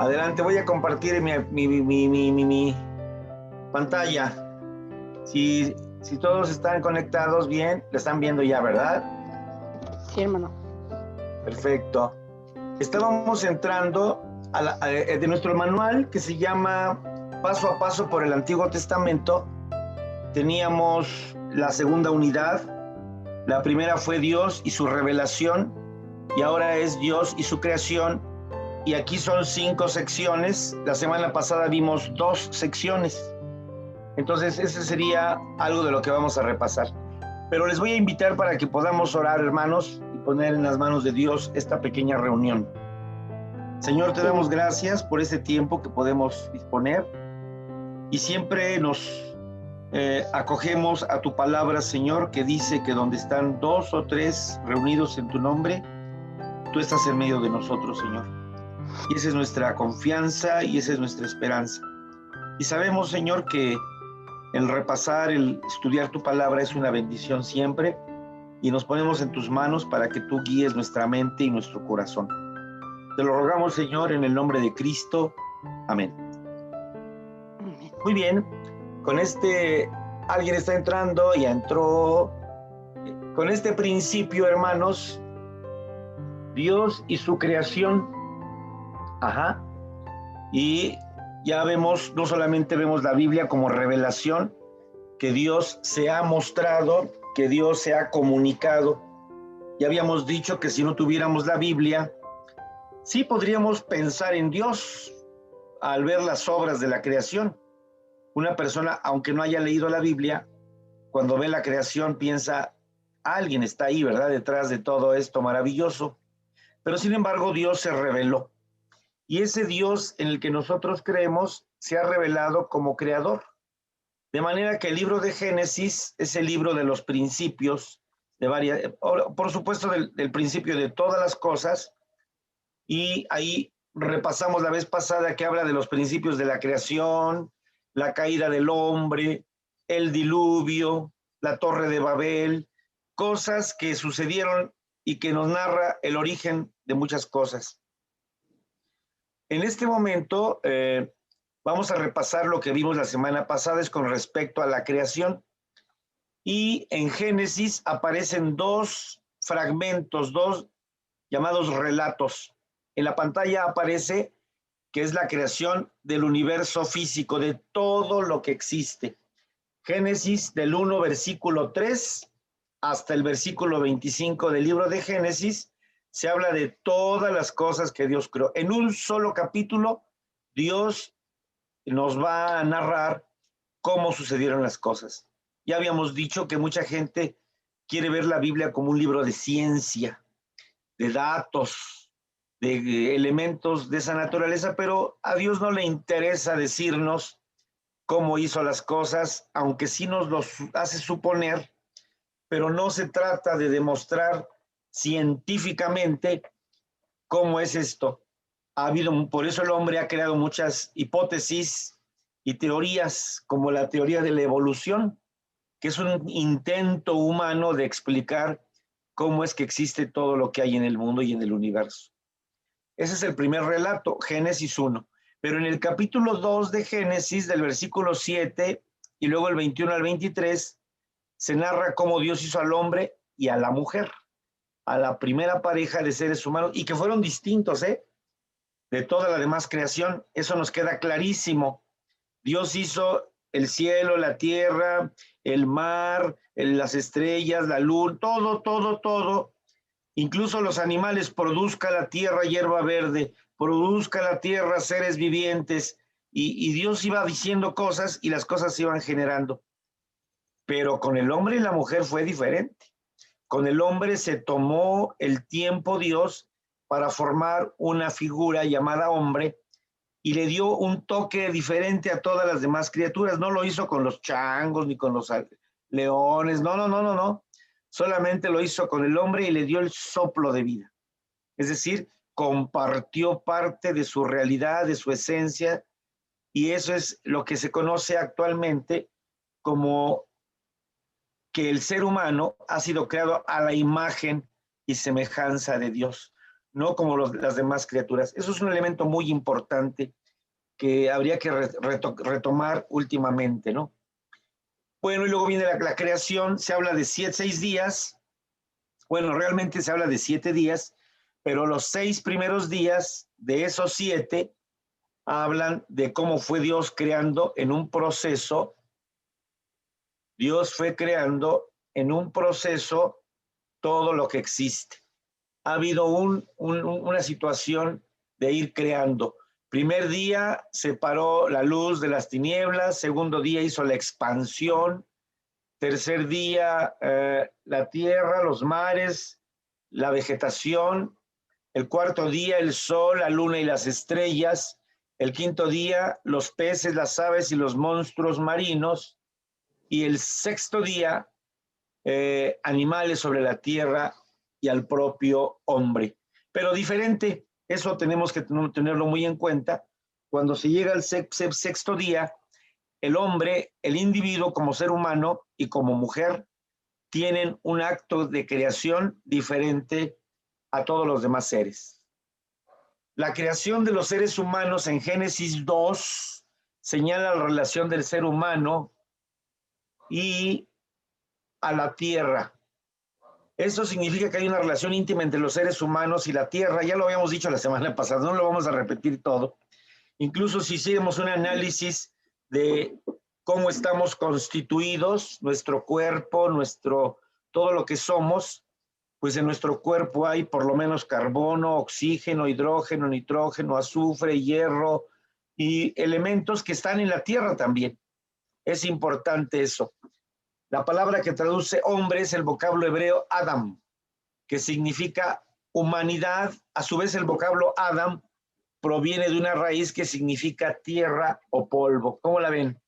Adelante, voy a compartir mi pantalla. Si todos están conectados bien, la están viendo ya, ¿verdad? Sí, hermano. Perfecto. Estábamos entrando de nuestro manual que se llama Paso a Paso por el Antiguo Testamento. Teníamos la segunda unidad. La primera fue Dios y su revelación, y ahora es Dios y su creación. Y aquí son 5 secciones. La semana pasada vimos 2 secciones. Entonces, ese sería algo de lo que vamos a repasar. Pero les voy a invitar para que podamos orar, hermanos, y poner en las manos de Dios esta pequeña reunión. Señor, te damos gracias por este tiempo que podemos disponer y siempre nos acogemos a tu palabra, Señor, que dice que donde están 2 o 3 reunidos en tu nombre, tú estás en medio de nosotros, Señor. Y esa es nuestra confianza y esa es nuestra esperanza. Y sabemos, Señor, que el repasar, el estudiar tu palabra es una bendición siempre, y nos ponemos en tus manos para que tú guíes nuestra mente y nuestro corazón. Te lo rogamos, Señor, en el nombre de Cristo. Amén. Muy bien, con alguien está entrando, ya entró. Con este principio, hermanos, Dios y su creación. Y ya vemos, no solamente vemos la Biblia como revelación, que Dios se ha mostrado, que Dios se ha comunicado. Ya habíamos dicho que si no tuviéramos la Biblia, sí podríamos pensar en Dios al ver las obras de la creación. Una persona, aunque no haya leído la Biblia, cuando ve la creación piensa, alguien está ahí, ¿verdad?, detrás de todo esto maravilloso. Pero sin embargo, Dios se reveló. Y ese Dios en el que nosotros creemos se ha revelado como creador. De manera que el libro de Génesis es el libro de los principios, por supuesto del principio de todas las cosas. Y ahí repasamos la vez pasada que habla de los principios de la creación, la caída del hombre, el diluvio, la Torre de Babel, cosas que sucedieron y que nos narra el origen de muchas cosas. En este momento vamos a repasar lo que vimos la semana pasada, es con respecto a la creación. Y en Génesis aparecen 2 fragmentos, 2 llamados relatos. En la pantalla aparece que es la creación del universo físico, de todo lo que existe. Génesis del 1, versículo 3, hasta el versículo 25 del libro de Génesis, se habla de todas las cosas que Dios creó. En un solo capítulo, Dios nos va a narrar cómo sucedieron las cosas. Ya habíamos dicho que mucha gente quiere ver la Biblia como un libro de ciencia, de datos, de elementos de esa naturaleza, pero a Dios no le interesa decirnos cómo hizo las cosas, aunque sí nos lo hace suponer, pero no se trata de demostrar científicamente cómo es esto. Por eso el hombre ha creado muchas hipótesis y teorías, como la teoría de la evolución, que es un intento humano de explicar cómo es que existe todo lo que hay en el mundo y en el universo. Ese es el primer relato, Génesis 1. Pero en el capítulo 2 de Génesis, del versículo 7 y luego el 21 al 23, se narra cómo Dios hizo al hombre y a la mujer, a la primera pareja de seres humanos, y que fueron distintos, de toda la demás creación. Eso nos queda clarísimo. Dios hizo el cielo, la tierra, el mar, las estrellas, la luna, todo. Incluso los animales, produzca la tierra hierba verde, produzca la tierra seres vivientes, y Dios iba diciendo cosas y las cosas se iban generando. Pero con el hombre y la mujer fue diferente. Con el hombre se tomó el tiempo Dios para formar una figura llamada hombre y le dio un toque diferente a todas las demás criaturas. No lo hizo con los changos ni con los leones, no. Solamente lo hizo con el hombre y le dio el soplo de vida. Es decir, compartió parte de su realidad, de su esencia, y eso es lo que se conoce actualmente como que el ser humano ha sido creado a la imagen y semejanza de Dios. no como las demás criaturas. Eso es un elemento muy importante que habría que retomar últimamente, ¿no? Bueno, y luego viene la creación, se habla de 6 días, bueno, realmente se habla de 7 días, pero los 6 primeros días de esos 7 hablan de cómo fue Dios creando en un proceso. Dios fue creando en un proceso todo lo que existe. Ha habido una situación de ir creando. Primer día separó la luz de las tinieblas, segundo día hizo la expansión, tercer día la tierra, los mares, la vegetación, el cuarto día el sol, la luna y las estrellas, el quinto día los peces, las aves y los monstruos marinos, y el sexto día animales sobre la tierra y al propio hombre. Pero diferente, eso tenemos que tenerlo muy en cuenta. Cuando se llega al sexto día, el hombre, el individuo como ser humano y como mujer, tienen un acto de creación diferente a todos los demás seres. La creación de los seres humanos en Génesis 2 señala la relación del ser humano y a la tierra. Eso significa que hay una relación íntima entre los seres humanos y la tierra. Ya lo habíamos dicho la semana pasada, no lo vamos a repetir todo. Incluso si hiciéramos un análisis de cómo estamos constituidos, nuestro cuerpo, todo lo que somos, pues en nuestro cuerpo hay por lo menos carbono, oxígeno, hidrógeno, nitrógeno, azufre, hierro y elementos que están en la tierra también. Es importante eso. La palabra que traduce hombre es el vocablo hebreo Adam, que significa humanidad. A su vez, el vocablo Adam proviene de una raíz que significa tierra o polvo. ¿Cómo la ven?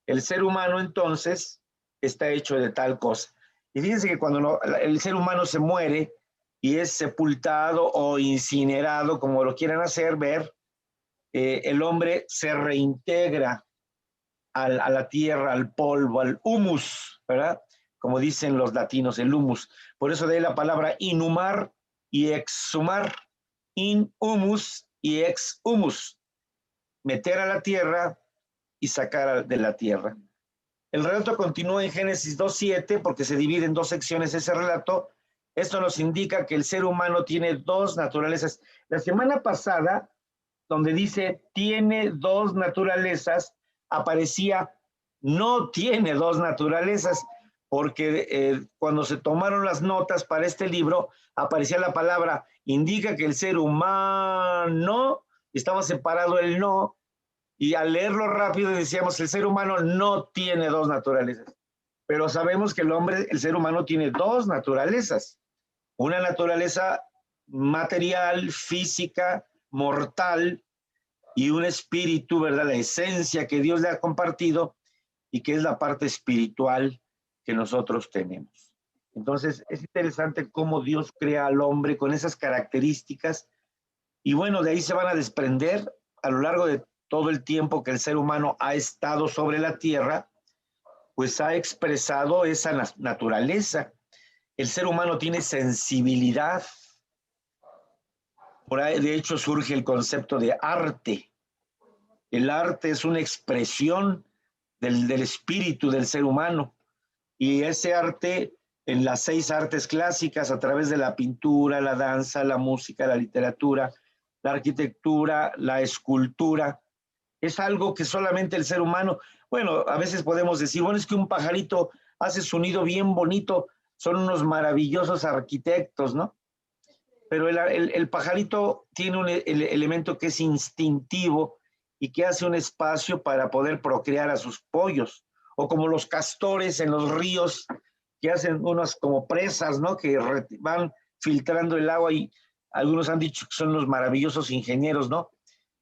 El ser humano, entonces, está hecho de tal cosa. Y fíjense que cuando el ser humano se muere y es sepultado o incinerado, como lo quieran hacer ver, el hombre se reintegra a la tierra, al polvo, al humus, ¿verdad? Como dicen los latinos, el humus. Por eso de ahí la palabra inhumar y exhumar, in humus y ex humus, meter a la tierra y sacar de la tierra. El relato continúa en Génesis 2:7 porque se divide en 2 secciones ese relato. Esto nos indica que el ser humano tiene 2 naturalezas. La semana pasada, donde dice tiene 2 naturalezas, aparecía no tiene 2 naturalezas, porque cuando se tomaron las notas para este libro, aparecía la palabra, indica que el ser humano, estaba separado el no, y al leerlo rápido decíamos, el ser humano no tiene 2 naturalezas, pero sabemos que el ser humano tiene 2 naturalezas, una naturaleza material, física, mortal, y un espíritu, ¿verdad? La esencia que Dios le ha compartido y que es la parte espiritual que nosotros tenemos. Entonces, es interesante cómo Dios crea al hombre con esas características y bueno, de ahí se van a desprender a lo largo de todo el tiempo que el ser humano ha estado sobre la tierra, pues ha expresado esa naturaleza. El ser humano tiene sensibilidad. Por ahí, de hecho, surge el concepto de arte. El arte es una expresión del espíritu del ser humano. Y ese arte, en las 6 artes clásicas, a través de la pintura, la danza, la música, la literatura, la arquitectura, la escultura, es algo que solamente el ser humano, bueno, a veces podemos decir, bueno, es que un pajarito hace su nido bien bonito, son unos maravillosos arquitectos, ¿no? Pero el pajarito tiene el elemento que es instintivo y que hace un espacio para poder procrear a sus pollos, o como los castores en los ríos que hacen unas como presas, ¿no? Que van filtrando el agua y algunos han dicho que son los maravillosos ingenieros, ¿no?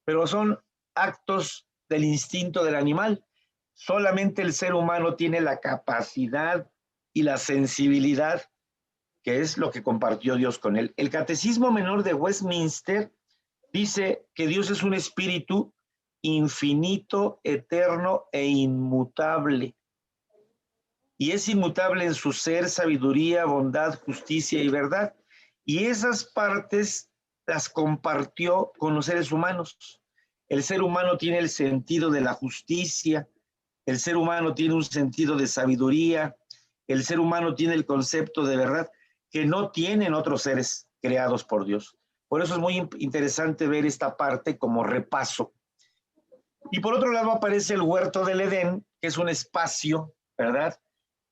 Pero son actos del instinto del animal. Solamente el ser humano tiene la capacidad y la sensibilidad, que es lo que compartió Dios con él. El Catecismo Menor de Westminster dice que Dios es un espíritu infinito, eterno e inmutable. Y es inmutable en su ser, sabiduría, bondad, justicia y verdad. Y esas partes las compartió con los seres humanos. El ser humano tiene el sentido de la justicia, el ser humano tiene un sentido de sabiduría, el ser humano tiene el concepto de verdad que no tienen otros seres creados por Dios. Por eso es muy interesante ver esta parte como repaso. Y por otro lado aparece el huerto del Edén, que es un espacio, ¿verdad?,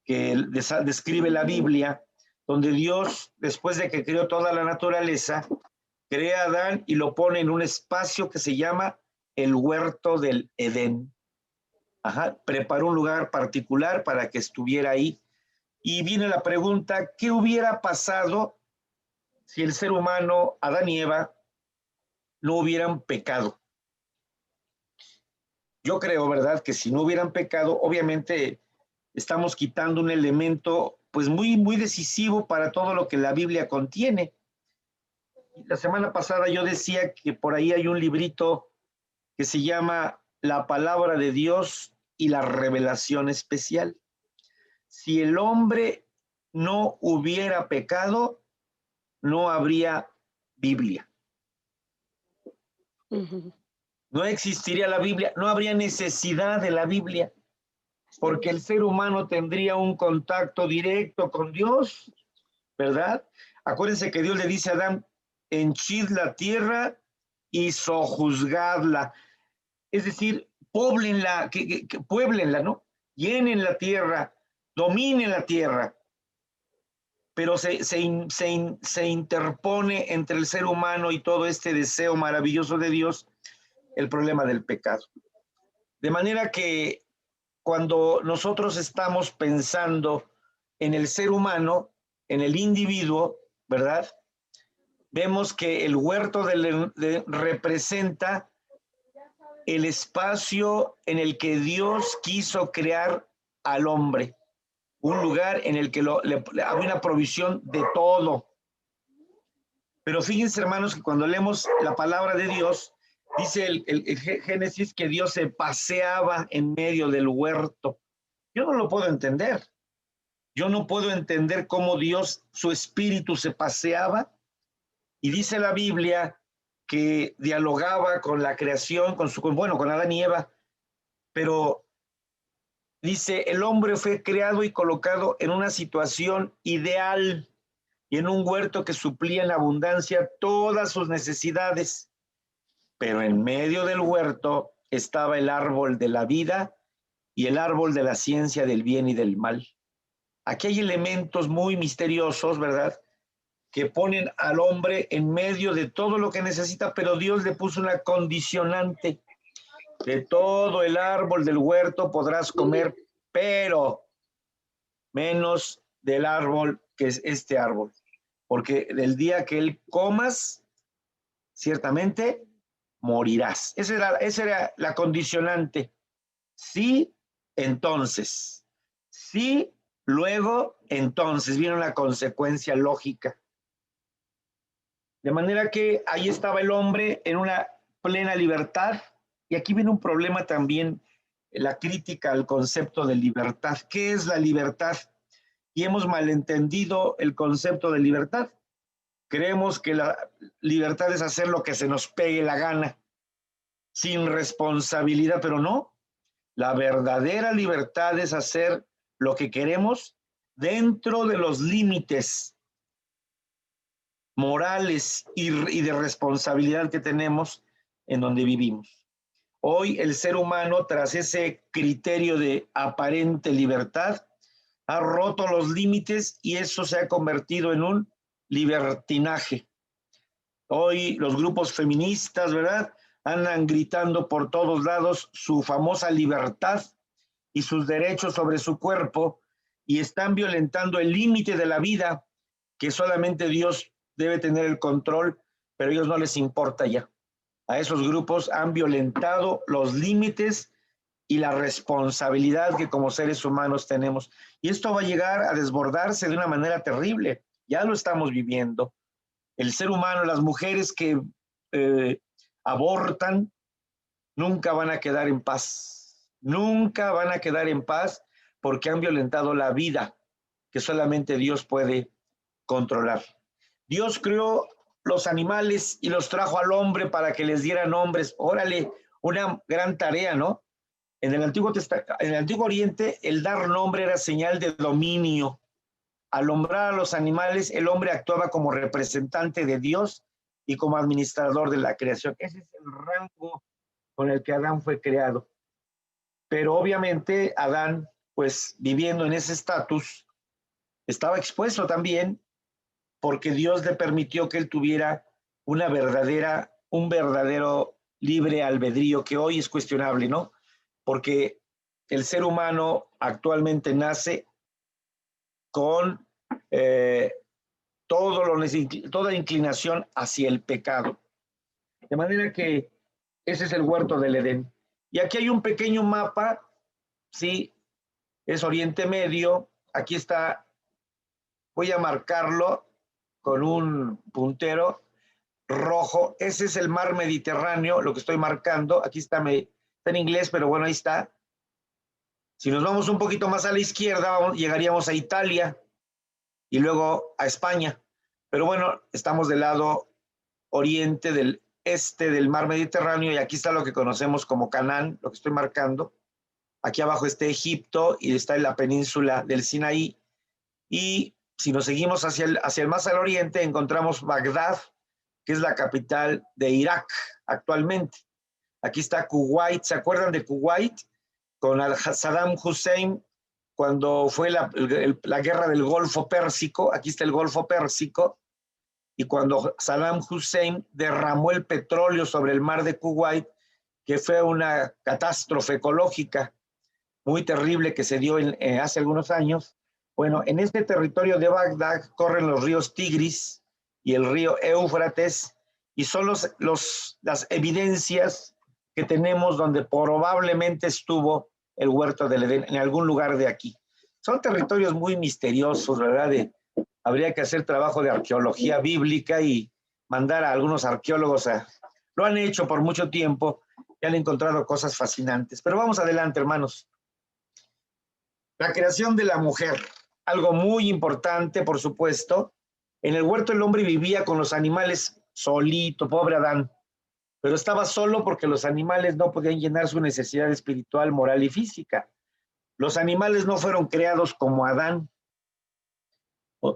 que describe la Biblia, donde Dios, después de que creó toda la naturaleza, crea a Adán y lo pone en un espacio que se llama el huerto del Edén. Preparó un lugar particular para que estuviera ahí. Y viene la pregunta, ¿qué hubiera pasado si el ser humano, Adán y Eva, no hubieran pecado? Yo creo, ¿verdad?, que si no hubieran pecado, obviamente estamos quitando un elemento pues muy, muy decisivo para todo lo que la Biblia contiene. La semana pasada yo decía que por ahí hay un librito que se llama La Palabra de Dios y la Revelación Especial. Si el hombre no hubiera pecado, no habría Biblia. No existiría la Biblia, no habría necesidad de la Biblia, porque el ser humano tendría un contacto directo con Dios, ¿verdad? Acuérdense que Dios le dice a Adán, henchid la tierra y sojuzgadla. Es decir, póblenla, puéblenla, ¿no? Llenen la tierra, dominen la tierra. Pero se interpone entre el ser humano y todo este deseo maravilloso de Dios el problema del pecado. De manera que cuando nosotros estamos pensando en el ser humano, en el individuo, ¿verdad?, vemos que el huerto representa el espacio en el que Dios quiso crear al hombre, un lugar en el que había una provisión de todo. Pero fíjense, hermanos, que cuando leemos la palabra de Dios, dice el Génesis que Dios se paseaba en medio del huerto. Yo no lo puedo entender. Yo no puedo entender cómo Dios, su espíritu se paseaba. Y dice la Biblia que dialogaba con la creación, con Adán y Eva, pero dice, el hombre fue creado y colocado en una situación ideal y en un huerto que suplía en abundancia todas sus necesidades. Pero en medio del huerto estaba el árbol de la vida y el árbol de la ciencia del bien y del mal. Aquí hay elementos muy misteriosos, ¿verdad?, que ponen al hombre en medio de todo lo que necesita, pero Dios le puso una condicionante. De todo el árbol del huerto podrás comer, pero menos del árbol que es este árbol. Porque del día que él comas, ciertamente morirás. Esa era la condicionante. Sí, entonces. Sí, luego, entonces. Viene una consecuencia lógica. De manera que ahí estaba el hombre en una plena libertad. Y aquí viene un problema también, la crítica al concepto de libertad. ¿Qué es la libertad? Y hemos malentendido el concepto de libertad. Creemos que la libertad es hacer lo que se nos pegue la gana, sin responsabilidad, pero no. La verdadera libertad es hacer lo que queremos dentro de los límites morales y de responsabilidad que tenemos en donde vivimos. Hoy el ser humano, tras ese criterio de aparente libertad, ha roto los límites y eso se ha convertido en un libertinaje. Hoy los grupos feministas, ¿verdad?, andan gritando por todos lados su famosa libertad y sus derechos sobre su cuerpo y están violentando el límite de la vida, que solamente Dios debe tener el control, pero a ellos no les importa ya. A esos grupos han violentado los límites y la responsabilidad que como seres humanos tenemos. Y esto va a llegar a desbordarse de una manera terrible. Ya lo estamos viviendo. El ser humano, las mujeres que abortan, nunca van a quedar en paz. Nunca van a quedar en paz porque han violentado la vida que solamente Dios puede controlar. Dios creó los animales y los trajo al hombre para que les diera nombres. Órale, una gran tarea, ¿no? En el Antiguo Oriente, el dar nombre era señal de dominio. Al nombrar a los animales, el hombre actuaba como representante de Dios y como administrador de la creación. Ese es el rango con el que Adán fue creado. Pero obviamente Adán, pues viviendo en ese estatus, estaba expuesto también porque Dios le permitió que él tuviera un verdadero libre albedrío, que hoy es cuestionable, ¿no? Porque el ser humano actualmente nace con toda inclinación hacia el pecado. De manera que ese es el huerto del Edén. Y aquí hay un pequeño mapa, sí, es Oriente Medio. Aquí está, voy a marcarlo con un puntero rojo. Ese es el mar Mediterráneo, lo que estoy marcando. Aquí está en inglés, pero bueno, ahí está. Si nos vamos un poquito más a la izquierda, llegaríamos a Italia y luego a España. Pero bueno, estamos del lado oriente del este del mar Mediterráneo y aquí está lo que conocemos como Canaán, lo que estoy marcando. Aquí abajo está Egipto y está en la península del Sinaí. Y si nos seguimos hacia el más al oriente, encontramos Bagdad, que es la capital de Irak actualmente. Aquí está Kuwait. ¿Se acuerdan de Kuwait? Con Saddam Hussein, cuando fue la guerra del Golfo Pérsico. Aquí está el Golfo Pérsico. Y cuando Saddam Hussein derramó el petróleo sobre el mar de Kuwait, que fue una catástrofe ecológica muy terrible que se dio hace algunos años. Bueno, en este territorio de Bagdad corren los ríos Tigris y el río Éufrates, y son las evidencias que tenemos donde probablemente estuvo el huerto del Edén, en algún lugar de aquí. Son territorios muy misteriosos, ¿verdad? Habría que hacer trabajo de arqueología bíblica y mandar a algunos arqueólogos lo han hecho por mucho tiempo y han encontrado cosas fascinantes. Pero vamos adelante, hermanos. La creación de la mujer, algo muy importante, por supuesto. En el huerto el hombre vivía con los animales solito, pobre Adán, pero estaba solo porque los animales no podían llenar su necesidad espiritual, moral y física. Los animales no fueron creados como Adán.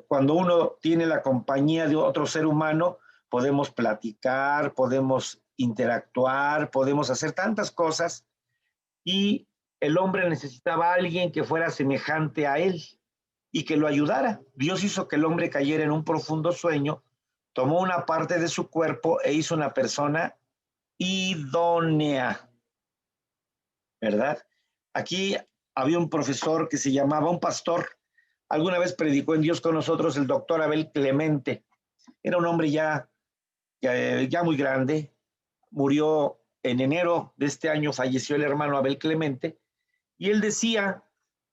Cuando uno tiene la compañía de otro ser humano, podemos platicar, podemos interactuar, podemos hacer tantas cosas, y el hombre necesitaba a alguien que fuera semejante a él y que lo ayudara. Dios hizo que el hombre cayera en un profundo sueño, tomó una parte de su cuerpo e hizo una persona idónea, ¿verdad? Aquí había un profesor que se llamaba, un pastor, alguna vez predicó en Dios con nosotros, el doctor Abel Clemente. Era un hombre ya muy grande, murió en enero de este año, falleció el hermano Abel Clemente, y él decía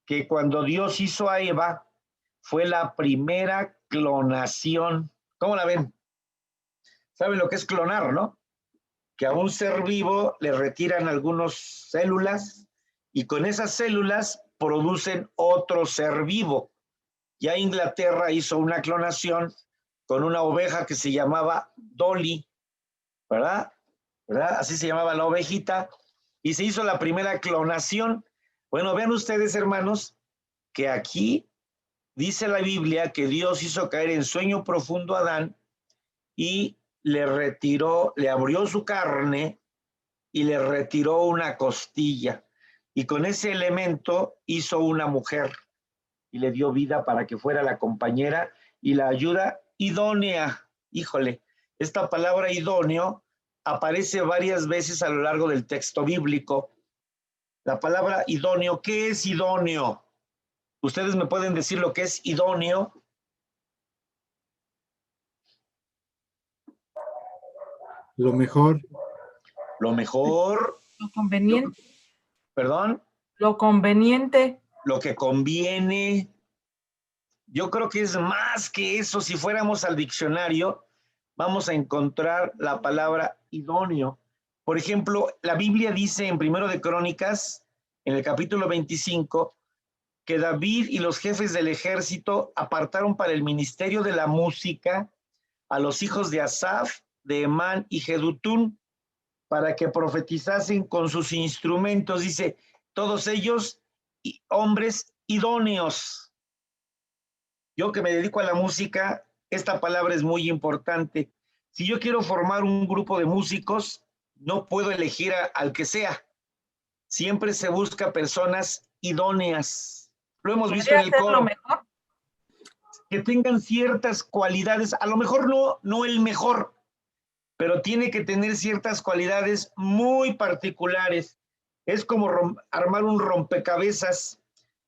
que cuando Dios hizo a Eva, fue la primera clonación. ¿Cómo la ven? ¿Saben lo que es clonar, no? Que a un ser vivo le retiran algunas células y con esas células producen otro ser vivo. Ya Inglaterra hizo una clonación con una oveja que se llamaba Dolly, ¿verdad? Así se llamaba la ovejita, y se hizo la primera clonación. Bueno, vean ustedes, hermanos, que aquí dice la Biblia que Dios hizo caer en sueño profundo a Adán y le abrió su carne y le retiró una costilla. Y con ese elemento hizo una mujer y le dio vida para que fuera la compañera y la ayuda idónea. Híjole, esta palabra idóneo aparece varias veces a lo largo del texto bíblico. La palabra idóneo, ¿qué es idóneo? ¿Ustedes me pueden decir lo que es idóneo? Lo mejor. Lo mejor. Lo conveniente. ¿Perdón? Lo conveniente. Lo que conviene. Yo creo que es más que eso. Si fuéramos al diccionario, vamos a encontrar la palabra idóneo. Por ejemplo, la Biblia dice en 1 de Crónicas, en el capítulo 25, que David y los jefes del ejército apartaron para el ministerio de la música a los hijos de Asaf, de Emán y Jedutún, para que profetizasen con sus instrumentos, dice, todos ellos hombres idóneos. Yo que me dedico a la música, esta palabra es muy importante. Si yo quiero formar un grupo de músicos, no puedo elegir al que sea. Siempre se busca personas idóneas. Lo hemos visto en el coro. Mejor? Que tengan ciertas cualidades, a lo mejor no el mejor, pero tiene que tener ciertas cualidades muy particulares. Es como armar un rompecabezas.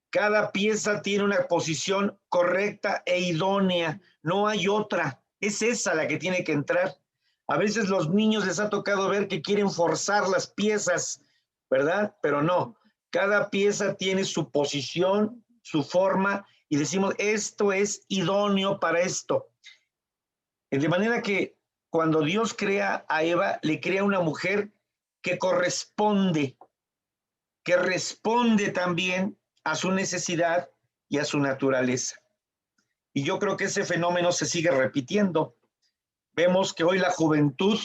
Cada pieza tiene una posición correcta e idónea. No hay otra. Es esa la que tiene que entrar. A veces los niños les ha tocado ver que quieren forzar las piezas, ¿verdad? Pero no. Cada pieza tiene su posición, su forma, y decimos, esto es idóneo para esto. De manera que cuando Dios crea a Eva, le crea una mujer que corresponde, que responde también a su necesidad y a su naturaleza. Y yo creo que ese fenómeno se sigue repitiendo. Vemos que hoy la juventud,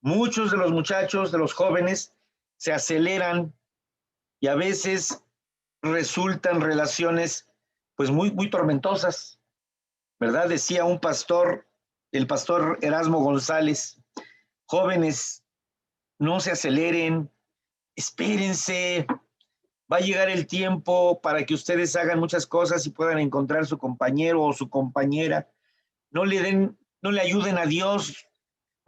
muchos de los muchachos, de los jóvenes, se aceleran y a veces resultan relaciones pues muy, muy tormentosas, ¿verdad? Decía un pastor, el pastor Erasmo González, jóvenes, no se aceleren, espérense, va a llegar el tiempo para que ustedes hagan muchas cosas y puedan encontrar su compañero o su compañera. No le ayuden a Dios,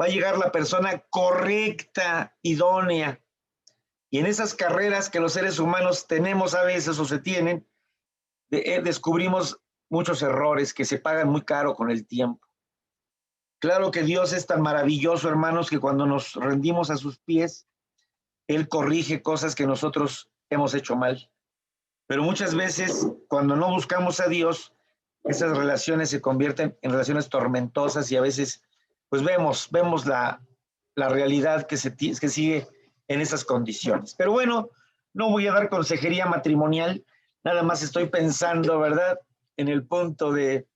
va a llegar la persona correcta, idónea. Y en esas carreras que los seres humanos tenemos a veces o se tienen, descubrimos muchos errores que se pagan muy caro con el tiempo. Claro que Dios es tan maravilloso, hermanos, que cuando nos rendimos a sus pies, Él corrige cosas que nosotros hemos hecho mal. Pero muchas veces, cuando no buscamos a Dios, esas relaciones se convierten en relaciones tormentosas y a veces, pues vemos la realidad que sigue en esas condiciones. Pero bueno, no voy a dar consejería matrimonial, nada más estoy pensando, ¿verdad?, en el punto de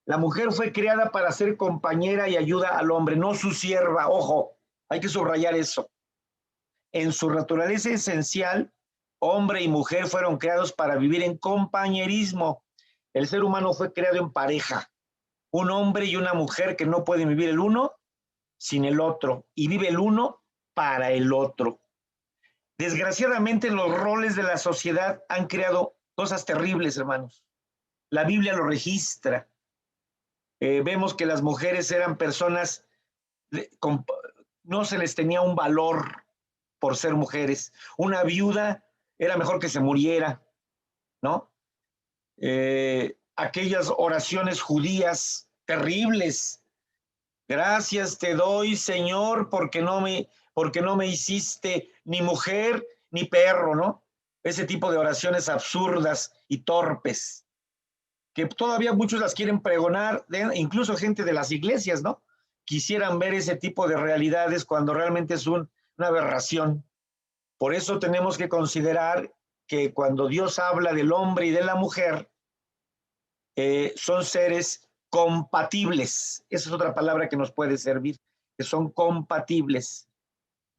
la mujer fue creada para ser compañera y ayuda al hombre, no su sierva. Ojo, hay que subrayar eso. En su naturaleza esencial, hombre y mujer fueron creados para vivir en compañerismo. El ser humano fue creado en pareja, un hombre y una mujer que no pueden vivir el uno sin el otro, y vive el uno para el otro. Desgraciadamente, los roles de la sociedad han creado cosas terribles, hermanos. La Biblia lo registra. Vemos que las mujeres eran personas, no se les tenía un valor por ser mujeres. Una viuda era mejor que se muriera, ¿no? Aquellas oraciones judías terribles. Gracias te doy, Señor, porque no me hiciste ni mujer ni perro, ¿no? Ese tipo de oraciones absurdas y torpes, que todavía muchos las quieren pregonar, incluso gente de las iglesias, ¿no? Quisieran ver ese tipo de realidades cuando realmente es una aberración. Por eso tenemos que considerar que cuando Dios habla del hombre y de la mujer, son seres compatibles. Esa es otra palabra que nos puede servir, que son compatibles.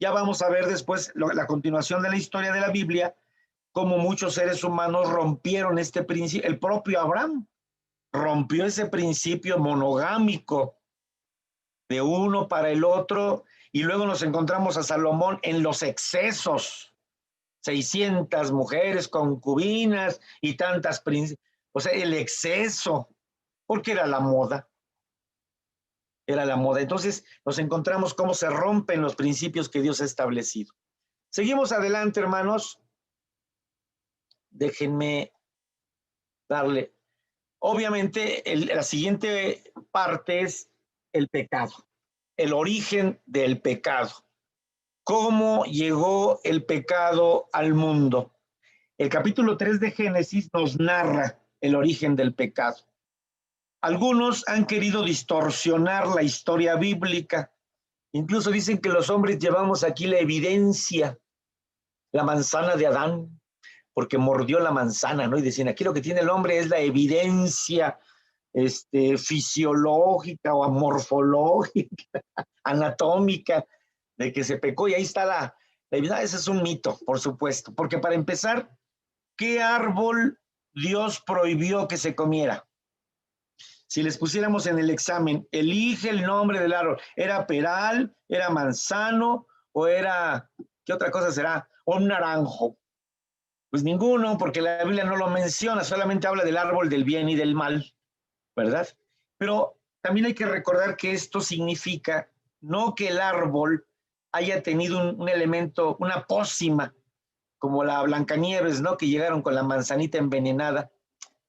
Ya vamos a ver después la continuación de la historia de la Biblia, cómo muchos seres humanos rompieron este principio. El propio Abraham rompió ese principio monogámico de uno para el otro, y luego nos encontramos a Salomón en los excesos, 600 mujeres concubinas y tantas princesas. O sea, el exceso, porque era la moda. Era la moda. Entonces nos encontramos cómo se rompen los principios que Dios ha establecido. Seguimos adelante, hermanos. Déjenme darle. Obviamente, la siguiente parte es el pecado, el origen del pecado. ¿Cómo llegó el pecado al mundo? El capítulo 3 de Génesis nos narra el origen del pecado. Algunos han querido distorsionar la historia bíblica. Incluso dicen que los hombres llevamos aquí la evidencia, la manzana de Adán, porque mordió la manzana, ¿no? Y decían, aquí lo que tiene el hombre es la evidencia fisiológica o morfológica, anatómica, de que se pecó, y ahí está la evidencia. Ese es un mito, por supuesto, porque para empezar, ¿qué árbol Dios prohibió que se comiera? Si les pusiéramos en el examen, elige el nombre del árbol. ¿Era peral? ¿Era manzano? ¿O era, qué otra cosa será? ¿O un naranjo? Pues ninguno, porque la Biblia no lo menciona, solamente habla del árbol del bien y del mal, ¿verdad? Pero también hay que recordar que esto significa no que el árbol haya tenido un elemento, una pócima, como la Blancanieves, ¿no? Que llegaron con la manzanita envenenada.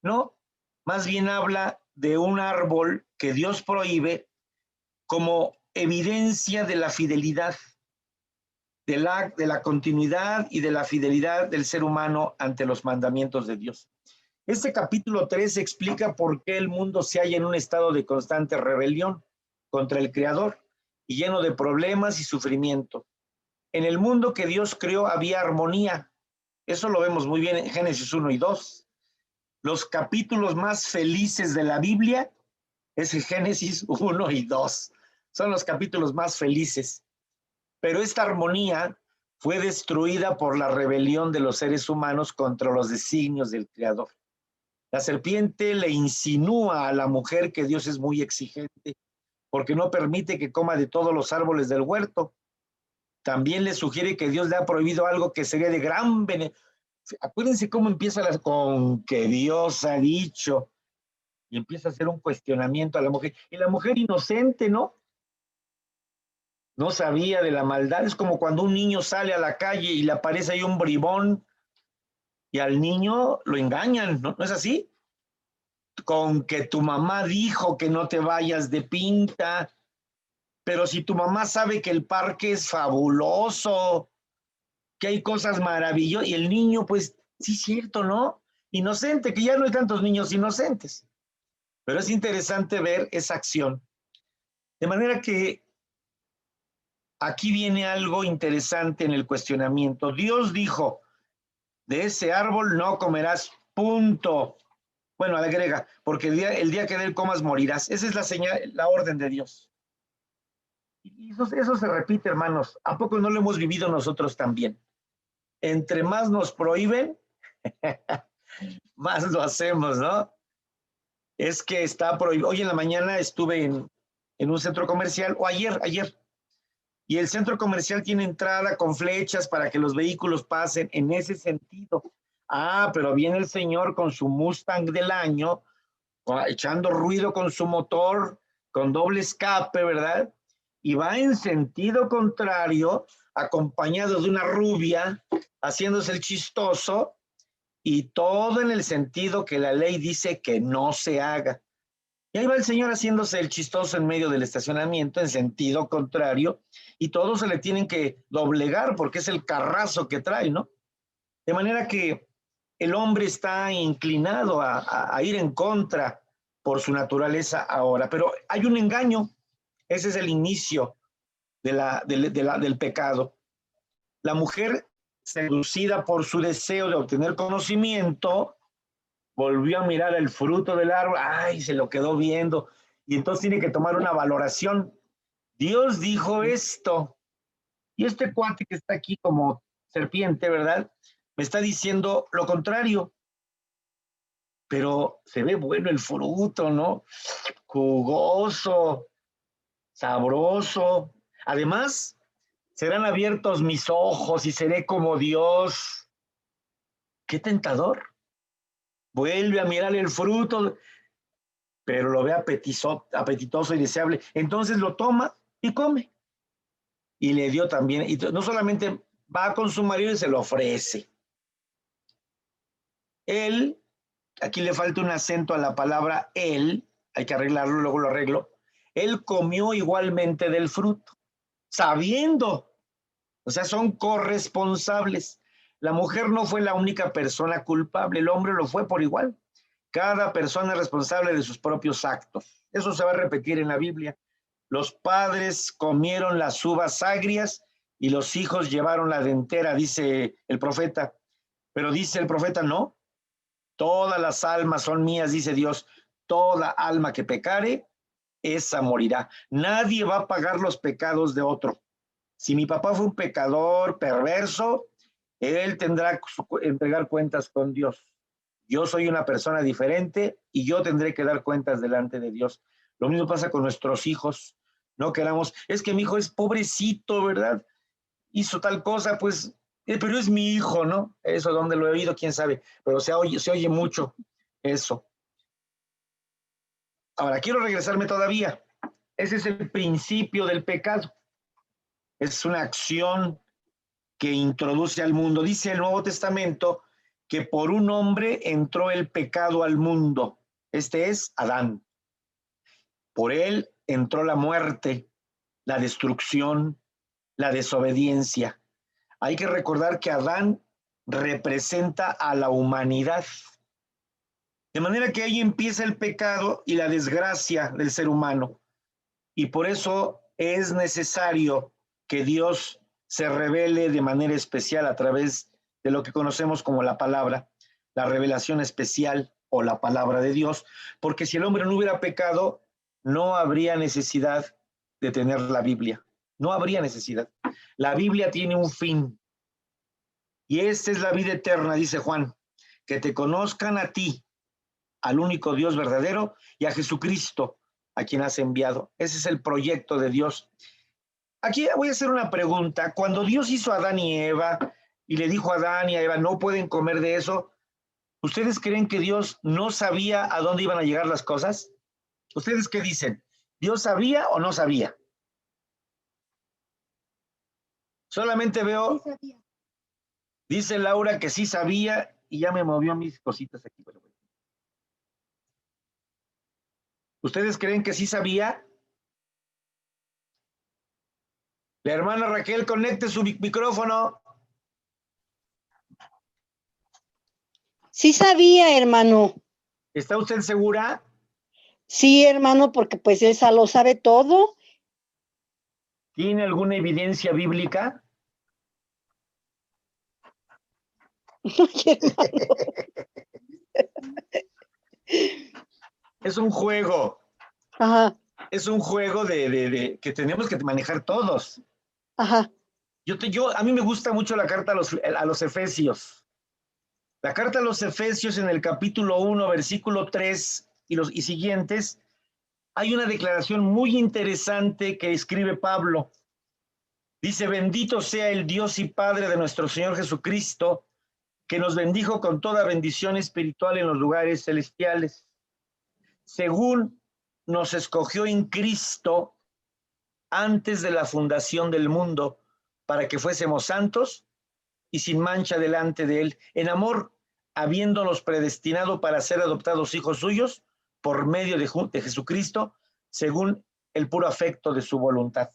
No, más bien habla de un árbol que Dios prohíbe como evidencia de la fidelidad, de la continuidad y de la fidelidad del ser humano ante los mandamientos de Dios. Este capítulo 3 explica por qué el mundo se halla en un estado de constante rebelión contra el Creador y lleno de problemas y sufrimiento. En el mundo que Dios creó había armonía. Eso lo vemos muy bien en Génesis 1 y 2. Los capítulos más felices de la Biblia es el Génesis 1 y 2. Son los capítulos más felices. Pero esta armonía fue destruida por la rebelión de los seres humanos contra los designios del Creador. La serpiente le insinúa a la mujer que Dios es muy exigente porque no permite que coma de todos los árboles del huerto. También le sugiere que Dios le ha prohibido algo que sería de gran beneficio. Acuérdense cómo empieza con que Dios ha dicho, y empieza a hacer un cuestionamiento a la mujer. Y la mujer inocente, ¿no? No sabía de la maldad. Es como cuando un niño sale a la calle y le aparece ahí un bribón y al niño lo engañan, ¿no? ¿No es así? Con que tu mamá dijo que no te vayas de pinta, pero si tu mamá sabe que el parque es fabuloso, que hay cosas maravillosas, y el niño, pues, sí, cierto, ¿no? Inocente, que ya no hay tantos niños inocentes. Pero es interesante ver esa acción. De manera que aquí viene algo interesante en el cuestionamiento. Dios dijo, de ese árbol no comerás, punto. Bueno, agrega, porque el día que de él comas morirás. Esa es la señal, la orden de Dios. Y eso se repite, hermanos. ¿A poco no lo hemos vivido nosotros también? Entre más nos prohíben, más lo hacemos, ¿no? Es que está prohibido. Hoy en la mañana estuve en un centro comercial, o ayer, y el centro comercial tiene entrada con flechas para que los vehículos pasen en ese sentido. Ah, pero viene el señor con su Mustang del año, echando ruido con su motor, con doble escape, ¿verdad? Y va en sentido contrario, acompañado de una rubia, haciéndose el chistoso, y todo en el sentido que la ley dice que no se haga. Y ahí va el señor haciéndose el chistoso en medio del estacionamiento, en sentido contrario, y todos se le tienen que doblegar porque es el carrazo que trae, ¿no? De manera que el hombre está inclinado a ir en contra por su naturaleza ahora, pero hay un engaño. Ese es el inicio del pecado. La mujer, seducida por su deseo de obtener conocimiento, volvió a mirar el fruto del árbol, ay, se lo quedó viendo, y entonces tiene que tomar una valoración. Dios dijo esto, y este cuate que está aquí como serpiente, ¿verdad? Me está diciendo lo contrario, pero se ve bueno el fruto, ¿no? Jugoso, sabroso. Además, serán abiertos mis ojos y seré como Dios. ¡Qué tentador! Vuelve a mirar el fruto, pero lo ve apetitoso y deseable. Entonces lo toma y come. Y le dio también, y no solamente va con su marido y se lo ofrece. Él, aquí le falta un acento a la palabra él, hay que arreglarlo, luego lo arreglo. Él comió igualmente del fruto, sabiendo, o sea, son corresponsables. La mujer no fue la única persona culpable, el hombre lo fue por igual. Cada persona es responsable de sus propios actos. Eso se va a repetir en la Biblia. Los padres comieron las uvas agrias y los hijos llevaron la dentera, dice el profeta. Pero dice el profeta, no, todas las almas son mías, dice Dios. toda alma que pecare, esa morirá. Nadie va a pagar los pecados de otro. Si mi papá fue un pecador perverso, él tendrá que entregar cuentas con Dios. Yo soy una persona diferente y yo tendré que dar cuentas delante de Dios. Lo mismo pasa con nuestros hijos. No queramos, es que mi hijo es pobrecito, ¿verdad? Hizo tal cosa, pues, pero es mi hijo, ¿no? Eso donde lo he oído, quién sabe, pero se oye mucho eso. Ahora, quiero regresarme todavía. Ese es el principio del pecado. Es una acción que introduce al mundo. Dice el Nuevo Testamento que por un hombre entró el pecado al mundo. Este es Adán. Por él entró la muerte, la destrucción, la desobediencia. Hay que recordar que Adán representa a la humanidad. De manera que ahí empieza el pecado y la desgracia del ser humano. Y por eso es necesario que Dios se revele de manera especial a través de lo que conocemos como la palabra, la revelación especial o la palabra de Dios, porque si el hombre no hubiera pecado, no habría necesidad de tener la Biblia. No habría necesidad. La Biblia tiene un fin. Y esta es la vida eterna, dice Juan, que te conozcan a ti, al único Dios verdadero, y a Jesucristo, a quien has enviado. Ese es el proyecto de Dios. Aquí voy a hacer una pregunta. Cuando Dios hizo a Adán y Eva, y le dijo a Adán y a Eva, no pueden comer de eso, ¿ustedes creen que Dios no sabía a dónde iban a llegar las cosas? ¿Ustedes qué dicen? ¿Dios sabía o no sabía? Solamente veo, Sí sabía. dice Laura que sí sabía y ya me movió mis cositas aquí. ¿Ustedes creen que sí sabía? La hermana Raquel, conecte su micrófono. Sí sabía, hermano. ¿Está usted segura? Sí, hermano, porque pues él lo sabe todo. ¿Tiene alguna evidencia bíblica? Ay, hermano. Es un juego. Ajá, Es un juego que tenemos que manejar todos. ajá. A mí me gusta mucho la carta a los Efesios. La carta a los Efesios en el capítulo 1, versículo 3 y siguientes, hay una declaración muy interesante que escribe Pablo. Dice, bendito sea el Dios y Padre de nuestro Señor Jesucristo, que nos bendijo con toda bendición espiritual en los lugares celestiales, según nos escogió en Cristo antes de la fundación del mundo, para que fuésemos santos y sin mancha delante de Él, en amor, habiéndonos predestinado para ser adoptados hijos suyos por medio de Jesucristo, según el puro afecto de su voluntad.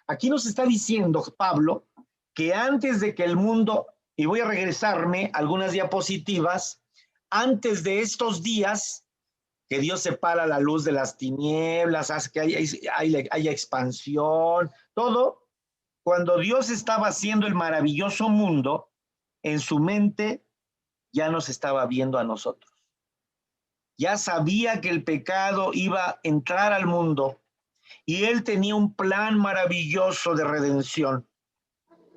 Aquí nos está diciendo Pablo que antes de que el mundo, y voy a regresarme a algunas diapositivas, antes de estos días, que Dios separa la luz de las tinieblas, hace que haya expansión, todo, cuando Dios estaba haciendo el maravilloso mundo, en su mente ya nos estaba viendo a nosotros. Ya sabía que el pecado iba a entrar al mundo y Él tenía un plan maravilloso de redención.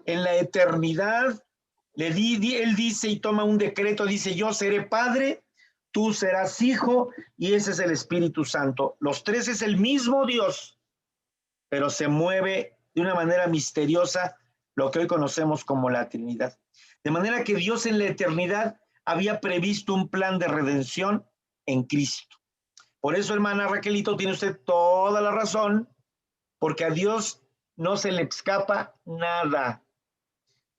En la eternidad, Él dice y toma un decreto, dice, yo seré padre, tú serás hijo, y ese es el Espíritu Santo. Los tres es el mismo Dios, pero se mueve de una manera misteriosa lo que hoy conocemos como la Trinidad. De manera que Dios en la eternidad había previsto un plan de redención en Cristo. Por eso, hermana Raquelito, tiene usted toda la razón, porque a Dios no se le escapa nada.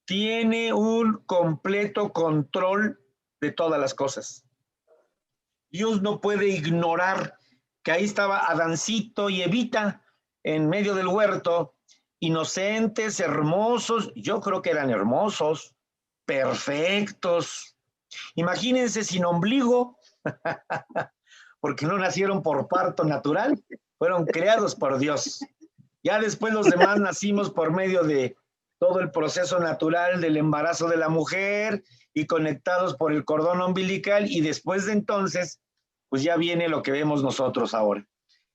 Tiene un completo control de todas las cosas. Dios no puede ignorar que ahí estaba Adancito y Evita en medio del huerto, inocentes, hermosos, yo creo que eran hermosos, perfectos. Imagínense sin ombligo, porque no nacieron por parto natural, fueron creados por Dios. Ya después los demás nacimos por medio de todo el proceso natural del embarazo de la mujer y conectados por el cordón umbilical, y después de entonces, pues ya viene lo que vemos nosotros ahora.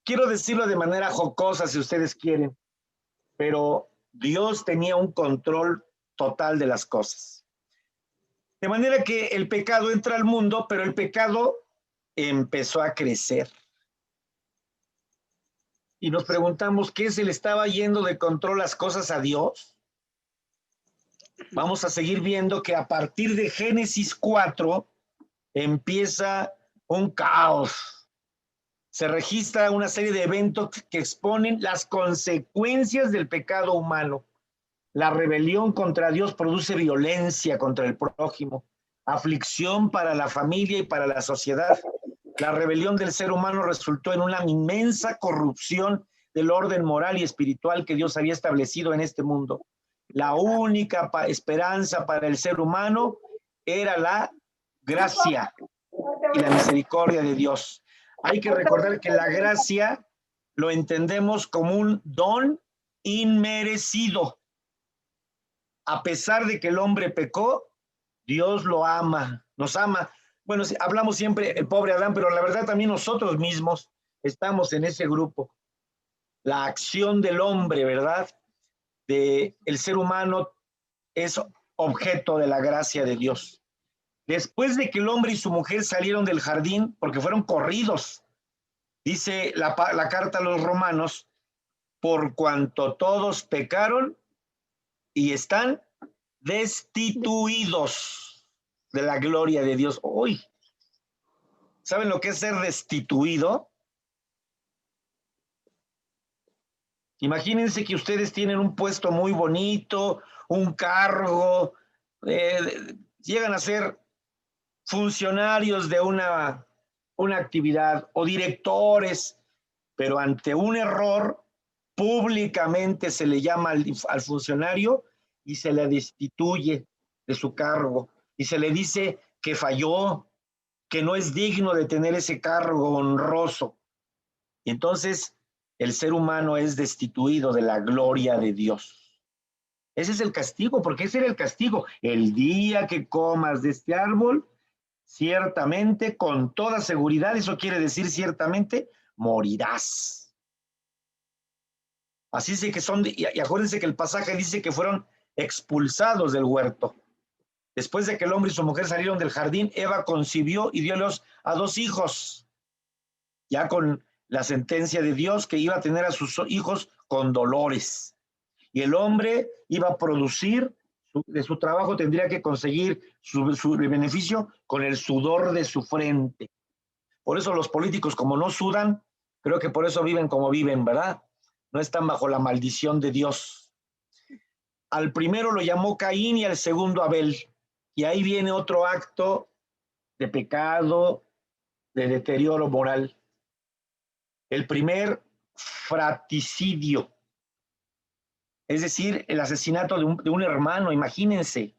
Quiero decirlo de manera jocosa si ustedes quieren, pero Dios tenía un control total de las cosas. De manera que el pecado entra al mundo, pero el pecado empezó a crecer. Y nos preguntamos, ¿qué se le estaba yendo de control las cosas a Dios? Vamos a seguir viendo que a partir de Génesis 4 empieza un caos. Se registra una serie de eventos que exponen las consecuencias del pecado humano. La rebelión contra Dios produce violencia contra el prójimo, aflicción para la familia y para la sociedad. La rebelión del ser humano resultó en una inmensa corrupción del orden moral y espiritual que Dios había establecido en este mundo. La única esperanza para el ser humano era la gracia y la misericordia de Dios. Hay que recordar que la gracia lo entendemos como un don inmerecido. A pesar de que el hombre pecó, Dios lo ama, nos ama. Bueno, hablamos siempre el pobre Adán, pero la verdad también nosotros mismos estamos en ese grupo. La acción del hombre, ¿verdad? El ser humano es objeto de la gracia de Dios. Después de que el hombre y su mujer salieron del jardín, porque fueron corridos, dice la carta a los romanos, por cuanto todos pecaron y están destituidos de la gloria de Dios. Uy, ¿saben lo que es ser destituido? Imagínense que ustedes tienen un puesto muy bonito, un cargo, llegan a ser funcionarios de una actividad o directores, pero ante un error públicamente se le llama al funcionario y se le destituye de su cargo y se le dice que falló, que no es digno de tener ese cargo honroso. Y entonces el ser humano es destituido de la gloria de Dios. Ese es el castigo, porque ese era el castigo. El día que comas de este árbol, ciertamente, con toda seguridad, eso quiere decir ciertamente, morirás. Así es que y acuérdense que el pasaje dice que fueron expulsados del huerto. Después de que el hombre y su mujer salieron del jardín, Eva concibió y dio a 2 hijos, ya con la sentencia de Dios que iba a tener a sus hijos con dolores. Y el hombre iba a producir, de su trabajo tendría que conseguir su beneficio con el sudor de su frente. Por eso los políticos, como no sudan, creo que por eso viven como viven, ¿verdad? No están bajo la maldición de Dios. Al primero lo llamó Caín y al segundo Abel. Y ahí viene otro acto de pecado, de deterioro moral. El primer fratricidio, es decir, el asesinato de un hermano, imagínense,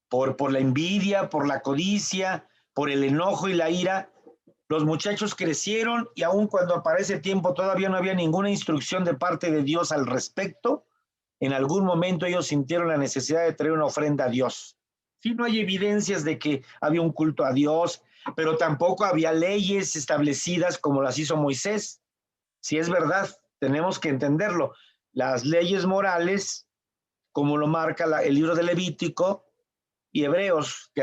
por la envidia, por la codicia, por el enojo y la ira. Los muchachos crecieron y aun cuando aparece tiempo todavía no había ninguna instrucción de parte de Dios al respecto. En algún momento ellos sintieron la necesidad de traer una ofrenda a Dios. Sí, no hay evidencias de que había un culto a Dios, pero tampoco había leyes establecidas como las hizo Moisés. Si es verdad, tenemos que entenderlo. Las leyes morales, como lo marca el libro de Levítico y Hebreos, que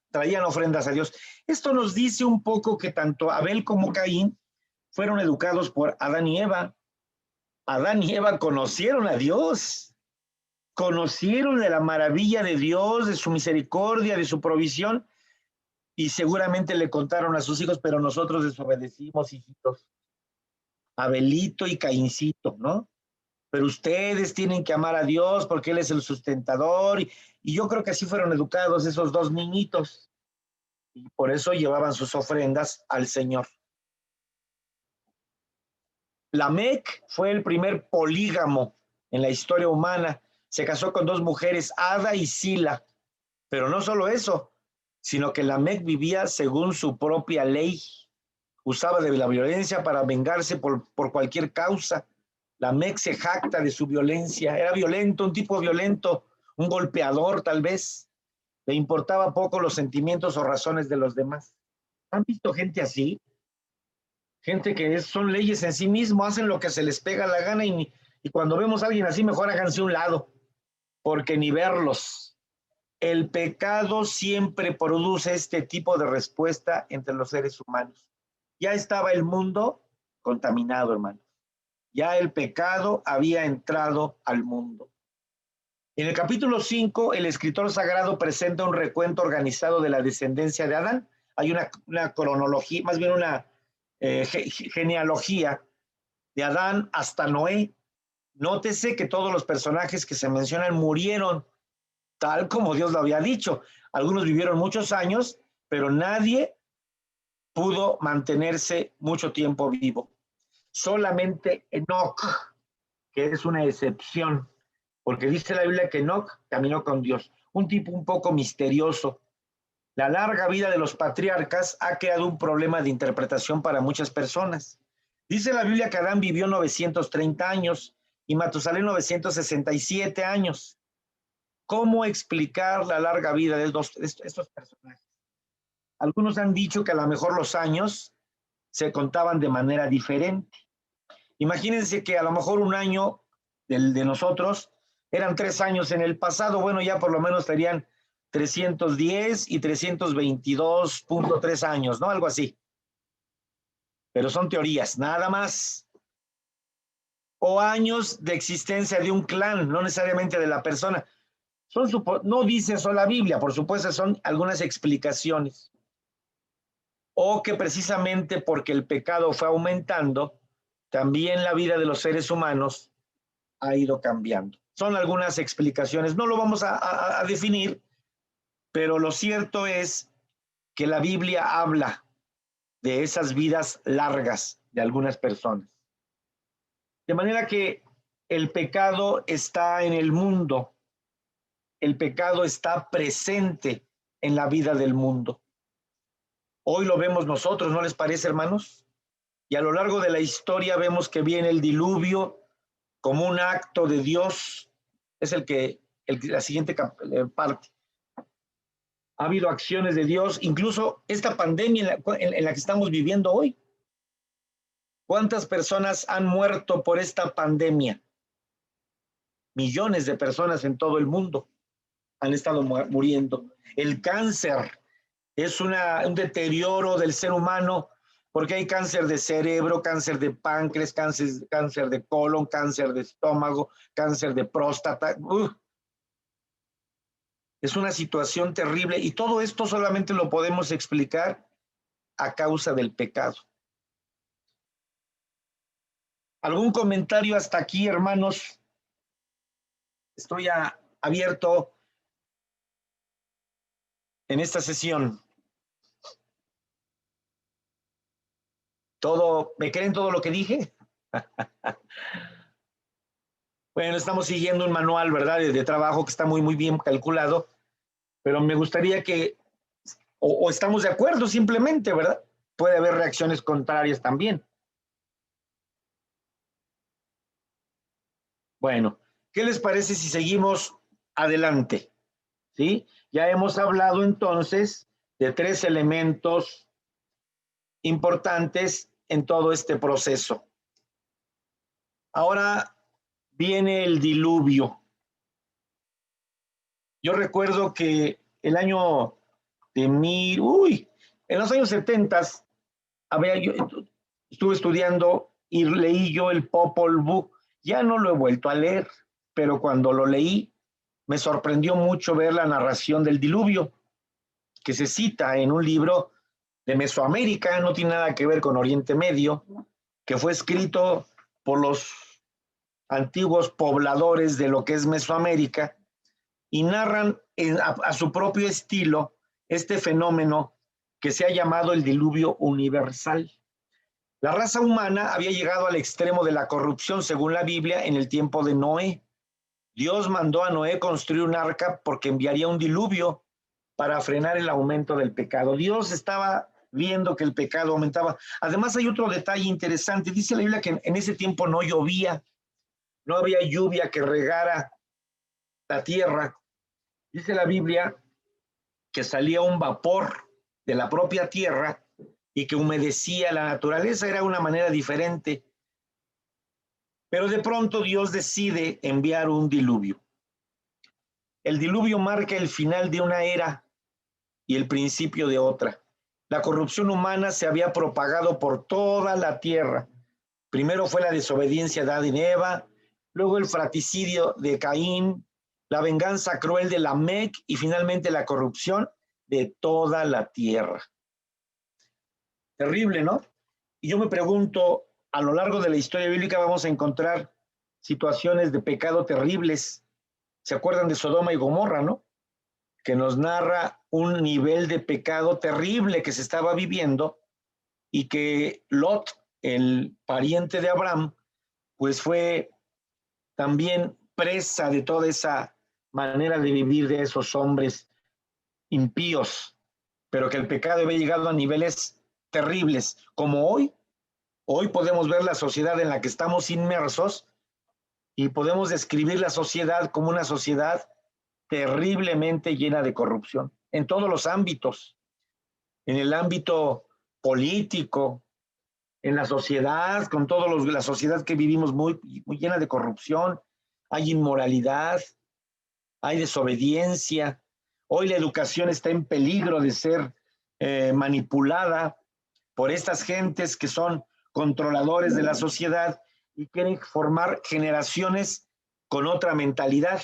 traían ofrendas a Dios. Esto nos dice un poco que tanto Abel como Caín fueron educados por Adán y Eva. Adán y Eva conocieron a Dios, conocieron de la maravilla de Dios, de su misericordia, de su provisión, y seguramente le contaron a sus hijos, pero nosotros desobedecimos, hijitos. Abelito y Caíncito, ¿no? Pero ustedes tienen que amar a Dios porque Él es el sustentador. Y yo creo que así fueron educados esos 2 niñitos. Y por eso llevaban sus ofrendas al Señor. Lamec fue el primer polígamo en la historia humana. Se casó con 2 mujeres, Ada y Sila. Pero no solo eso, sino que Lamec vivía según su propia ley. Usaba de la violencia para vengarse por cualquier causa. Lamec se jacta de su violencia. Era violento, un tipo violento, un golpeador tal vez. Le importaba poco los sentimientos o razones de los demás. ¿Han visto gente así? Gente que son leyes en sí mismo, hacen lo que se les pega la gana y cuando vemos a alguien así, mejor háganse a un lado, porque ni verlos. El pecado siempre produce este tipo de respuesta entre los seres humanos. Ya estaba el mundo contaminado, hermano. Ya el pecado había entrado al mundo. En el capítulo 5, el escritor sagrado presenta un recuento organizado de la descendencia de Adán. Hay una cronología, más bien una genealogía de Adán hasta Noé. Nótese que todos los personajes que se mencionan murieron tal como Dios lo había dicho. Algunos vivieron muchos años, pero nadie pudo mantenerse mucho tiempo vivo. Solamente Enoc, que es una excepción, porque dice la Biblia que Enoc caminó con Dios, un tipo un poco misterioso. La larga vida de los patriarcas ha creado un problema de interpretación para muchas personas. Dice la Biblia que Adán vivió 930 años y Matusalén 967 años. ¿Cómo explicar la larga vida de estos personajes? Algunos han dicho que a lo mejor los años se contaban de manera diferente. Imagínense que a lo mejor un año de nosotros eran 3 años en el pasado, bueno, ya por lo menos serían 310 y 322.3 años, ¿no? Algo así. Pero son teorías, nada más. O años de existencia de un clan, no necesariamente de la persona. No dice eso la Biblia, por supuesto, son algunas explicaciones. O que precisamente porque el pecado fue aumentando, también la vida de los seres humanos ha ido cambiando. Son algunas explicaciones, no lo vamos a definir, pero lo cierto es que la Biblia habla de esas vidas largas de algunas personas. De manera que el pecado está en el mundo, el pecado está presente en la vida del mundo. Hoy lo vemos nosotros, ¿no les parece, hermanos? Y a lo largo de la historia vemos que viene el diluvio como un acto de Dios. Es la siguiente parte. Ha habido acciones de Dios, incluso esta pandemia en la que estamos viviendo hoy. ¿Cuántas personas han muerto por esta pandemia? Millones de personas en todo el mundo han estado muriendo. El cáncer es un deterioro del ser humano, porque hay cáncer de cerebro, cáncer de páncreas, cáncer de colon, cáncer de estómago, cáncer de próstata. Es una situación terrible y todo esto solamente lo podemos explicar a causa del pecado. ¿Algún comentario hasta aquí, hermanos? Estoy abierto en esta sesión. ¿Me creen todo lo que dije? Bueno, estamos siguiendo un manual, ¿verdad? De trabajo que está muy, muy bien calculado, pero me gustaría que, o estamos de acuerdo simplemente, ¿verdad? Puede haber reacciones contrarias también. Bueno, ¿qué les parece si seguimos adelante? ¿Sí? Ya hemos hablado entonces de 3 elementos importantes en todo este proceso. Ahora viene el diluvio. Yo recuerdo que el año de en los años 70 estuve estudiando y leí yo el Popol Vuh. Ya no lo he vuelto a leer, pero cuando lo leí me sorprendió mucho ver la narración del diluvio que se cita en un libro de Mesoamérica, no tiene nada que ver con Oriente Medio, que fue escrito por los antiguos pobladores de lo que es Mesoamérica y narran a su propio estilo este fenómeno que se ha llamado el diluvio universal. La raza humana había llegado al extremo de la corrupción, según la Biblia, en el tiempo de Noé. Dios mandó a Noé construir un arca porque enviaría un diluvio para frenar el aumento del pecado. Dios estaba viendo que el pecado aumentaba. Además, hay otro detalle interesante. Dice la Biblia que en ese tiempo no llovía, no había lluvia que regara la tierra. Dice la Biblia que salía un vapor de la propia tierra y que humedecía la naturaleza, era una manera diferente. Pero de pronto Dios decide enviar un diluvio. El diluvio marca el final de una era y el principio de otra. La corrupción humana se había propagado por toda la tierra. Primero fue la desobediencia de Adán y Eva, luego el fratricidio de Caín, la venganza cruel de Lamec y finalmente la corrupción de toda la tierra. Terrible, ¿no? Y yo me pregunto, a lo largo de la historia bíblica vamos a encontrar situaciones de pecado terribles. ¿Se acuerdan de Sodoma y Gomorra, no? Que nos narra un nivel de pecado terrible que se estaba viviendo y que Lot, el pariente de Abraham, pues fue también presa de toda esa manera de vivir de esos hombres impíos, pero que el pecado había llegado a niveles terribles, como hoy. Hoy podemos ver la sociedad en la que estamos inmersos y podemos describir la sociedad como una sociedad terriblemente llena de corrupción, en todos los ámbitos, en el ámbito político, en la sociedad, con todos la sociedad que vivimos muy llena de corrupción, hay inmoralidad, hay desobediencia. Hoy la educación está en peligro de ser manipulada por estas gentes que son controladores de la sociedad y quieren formar generaciones con otra mentalidad,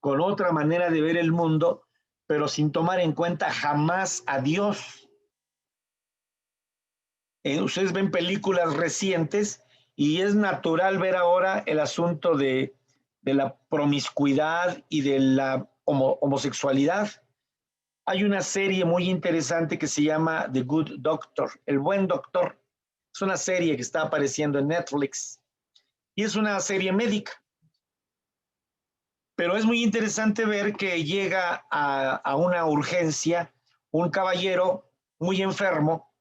con otra manera de ver el mundo, pero sin tomar en cuenta jamás a Dios. Ustedes ven películas recientes y es natural ver ahora el asunto de la promiscuidad y de la homosexualidad. Hay una serie muy interesante que se llama The Good Doctor, El Buen Doctor. Es una serie que está apareciendo en Netflix y es una serie médica. Pero es muy interesante ver que llega a una urgencia un caballero muy enfermo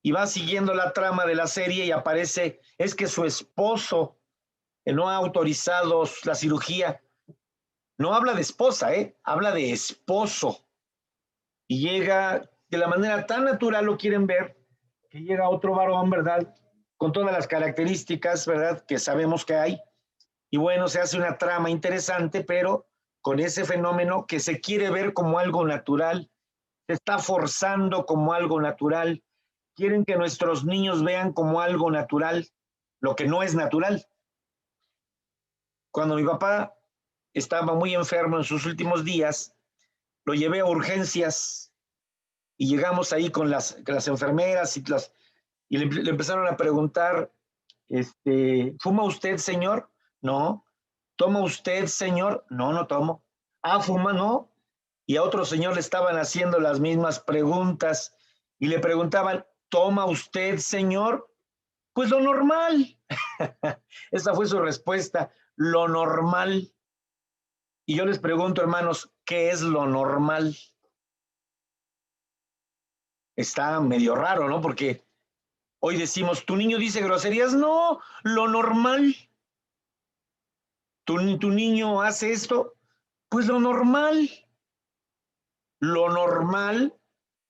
y va siguiendo la trama de la serie y aparece, es que su esposo no ha autorizado la cirugía. No habla de esposa, habla de esposo. Y llega de la manera tan natural, lo quieren ver, que llega otro varón, ¿verdad? Con todas las características, ¿verdad? Que sabemos que hay. Y bueno, se hace una trama interesante, pero con ese fenómeno que se quiere ver como algo natural, se está forzando como algo natural. Quieren que nuestros niños vean como algo natural, lo que no es natural. Cuando mi papá estaba muy enfermo en sus últimos días, lo llevé a urgencias y llegamos ahí con las enfermeras y le empezaron a preguntar, ¿fuma usted, señor? No. ¿Toma usted, señor? No, no tomo. Ah, ¿fuma? No. Y a otro señor le estaban haciendo las mismas preguntas y le preguntaban, ¿toma usted, señor? Pues lo normal. Esa fue su respuesta, lo normal. Y yo les pregunto, hermanos, ¿qué es lo normal? Está medio raro, ¿no? Porque hoy decimos, ¿tu niño dice groserías? No, lo normal. ¿Tu niño hace esto? Pues lo normal. Lo normal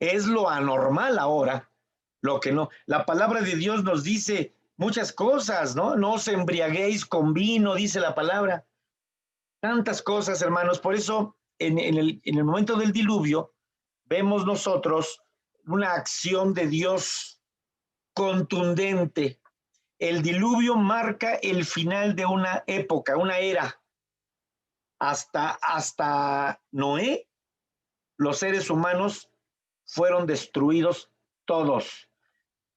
es lo anormal ahora. Lo que no. La palabra de Dios nos dice muchas cosas, ¿no? No os embriaguéis con vino, dice la palabra. Tantas cosas, hermanos. Por eso, en el momento del diluvio, vemos nosotros una acción de Dios contundente. El diluvio marca el final de una época, una era. Hasta Noé, los seres humanos fueron destruidos todos.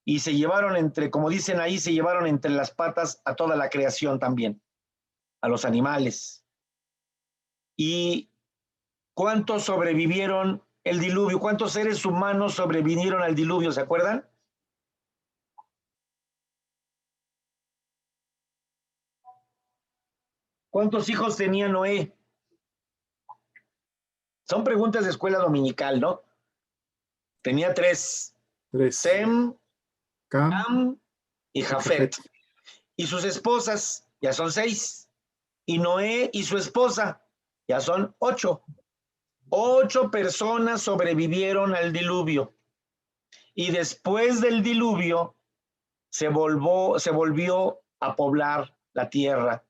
Y se llevaron como dicen ahí, se llevaron entre las patas a toda la creación también, a los animales. ¿Y cuántos sobrevivieron el diluvio? ¿Cuántos seres humanos sobrevivieron al diluvio? ¿Se acuerdan? ¿Cuántos hijos tenía Noé? Son preguntas de escuela dominical, ¿no? Tenía tres. Sem, Cam y Jafet. Y sus esposas, ya son 6. Y Noé y su esposa, ya son 8. 8 personas sobrevivieron al diluvio. y después del diluvio se volvió a poblar la tierra,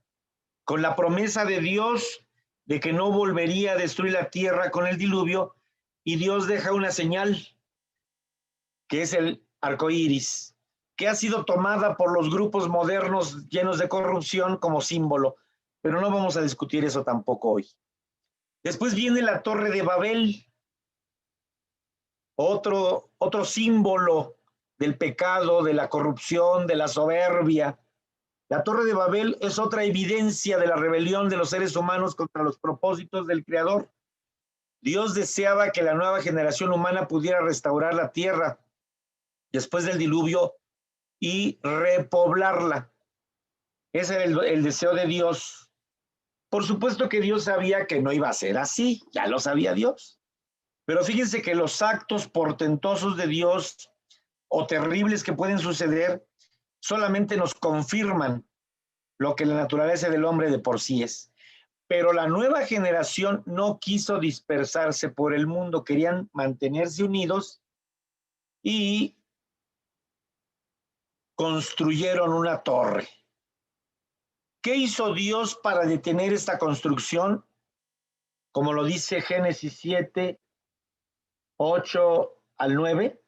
con la promesa de Dios de que no volvería a destruir la tierra con el diluvio, y Dios deja una señal, que es el arco iris, que ha sido tomada por los grupos modernos llenos de corrupción como símbolo, pero no vamos a discutir eso tampoco hoy. Después viene la Torre de Babel, otro símbolo del pecado, de la corrupción, de la soberbia. La Torre de Babel es otra evidencia de la rebelión de los seres humanos contra los propósitos del Creador. Dios deseaba que la nueva generación humana pudiera restaurar la tierra después del diluvio y repoblarla. Ese era el deseo de Dios. Por supuesto que Dios sabía que no iba a ser así, ya lo sabía Dios. Pero fíjense que los actos portentosos de Dios o terribles que pueden suceder solamente nos confirman lo que la naturaleza del hombre de por sí es. Pero la nueva generación no quiso dispersarse por el mundo, querían mantenerse unidos y construyeron una torre. ¿Qué hizo Dios para detener esta construcción? Como lo dice Génesis 7, 8 al 9,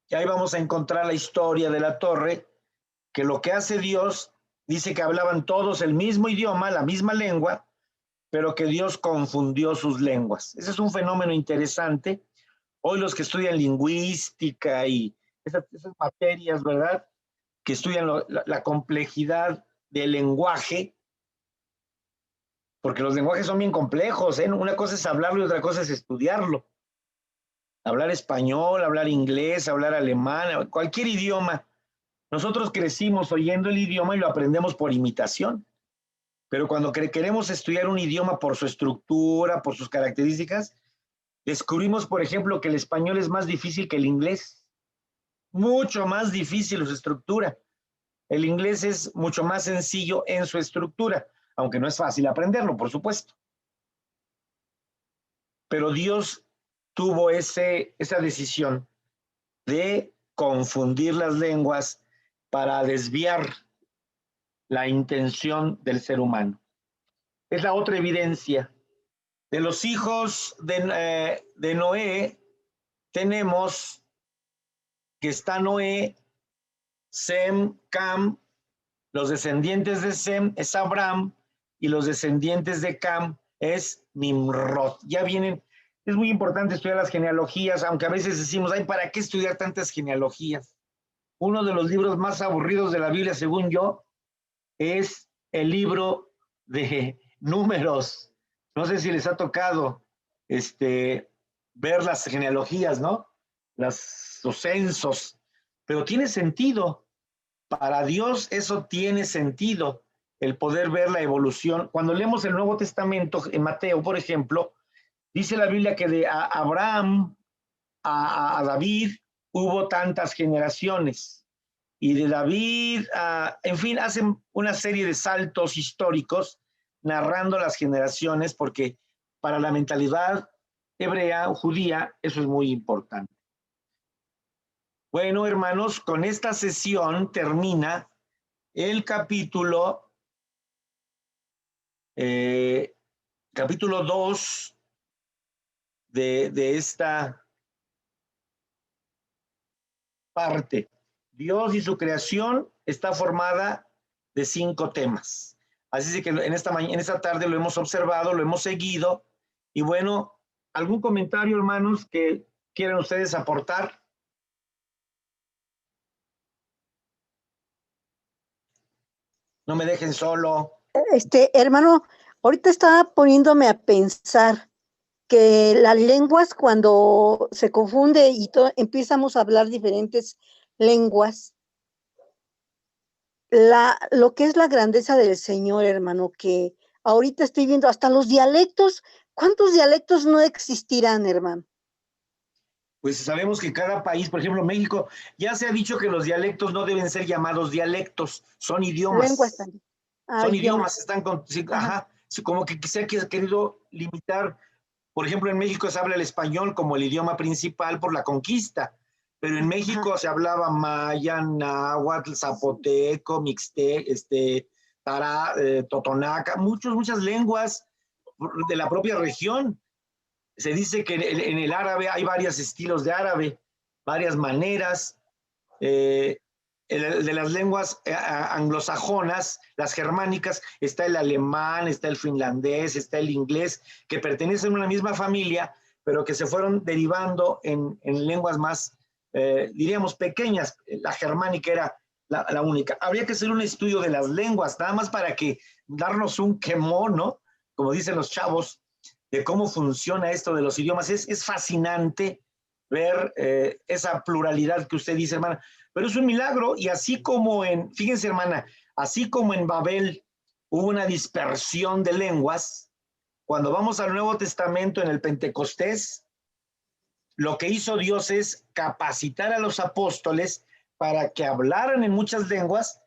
y ahí vamos a encontrar la historia de la torre, que lo que hace Dios, dice que hablaban todos el mismo idioma, la misma lengua, pero que Dios confundió sus lenguas. Ese es un fenómeno interesante. Hoy los que estudian lingüística y esas materias, ¿verdad?, que estudian la complejidad del lenguaje, porque los lenguajes son bien complejos, ¿eh? Una cosa es hablarlo y otra cosa es estudiarlo. Hablar español, hablar inglés, hablar alemán, cualquier idioma. Nosotros crecimos oyendo el idioma y lo aprendemos por imitación. Pero cuando queremos estudiar un idioma por su estructura, por sus características, descubrimos, por ejemplo, que el español es más difícil que el inglés. Mucho más difícil su estructura. El inglés es mucho más sencillo en su estructura, aunque no es fácil aprenderlo, por supuesto. Pero Dios tuvo esa decisión de confundir las lenguas para desviar la intención del ser humano. Es la otra evidencia. De los hijos de Noé, tenemos que está Noé, Sem, Cam, los descendientes de Sem es Abraham, y los descendientes de Cam es Nimrod. Ya vienen. Es muy importante estudiar las genealogías, aunque a veces decimos, ay, ¿para qué estudiar tantas genealogías? Uno de los libros más aburridos de la Biblia, según yo, es el libro de Números. No sé si les ha tocado ver las genealogías, ¿no? Los censos, pero tiene sentido. Para Dios eso tiene sentido, el poder ver la evolución. Cuando leemos el Nuevo Testamento, en Mateo, por ejemplo, dice la Biblia que de Abraham a David hubo tantas generaciones, y de David en fin, hacen una serie de saltos históricos narrando las generaciones, porque para la mentalidad hebrea o judía eso es muy importante. Bueno, hermanos, con esta sesión termina el capítulo 2 de esta parte. Dios y su creación está formada de 5 temas. Así que en esta tarde lo hemos observado, lo hemos seguido. Y bueno, ¿algún comentario, hermanos, que quieran ustedes aportar? No me dejen solo. Hermano, ahorita estaba poniéndome a pensar que las lenguas, cuando se confunde y empezamos a hablar diferentes lenguas, lo que es la grandeza del Señor, hermano, que ahorita estoy viendo hasta los dialectos. ¿Cuántos dialectos no existirán, hermano? Pues sabemos que cada país, por ejemplo, México, ya se ha dicho que los dialectos no deben ser llamados dialectos, son idiomas. Lenguas también. Son idiomas, están como que se ha querido limitar. Por ejemplo, en México se habla el español como el idioma principal por la conquista, pero en México se hablaba maya, náhuatl, zapoteco, mixtec, totonaca, muchas lenguas de la propia región. Se dice que en el árabe hay varios estilos de árabe, varias maneras. De las lenguas anglosajonas, las germánicas, está el alemán, está el finlandés, está el inglés, que pertenecen a una misma familia, pero que se fueron derivando en lenguas más, diríamos, pequeñas. La germánica era la única. Habría que hacer un estudio de las lenguas, nada más para que darnos un quemón, ¿no? Como dicen los chavos, de cómo funciona esto de los idiomas. Es fascinante ver esa pluralidad que usted dice, hermana, pero es un milagro. Y así como fíjense, hermana, así como en Babel hubo una dispersión de lenguas, cuando vamos al Nuevo Testamento en el Pentecostés, lo que hizo Dios es capacitar a los apóstoles para que hablaran en muchas lenguas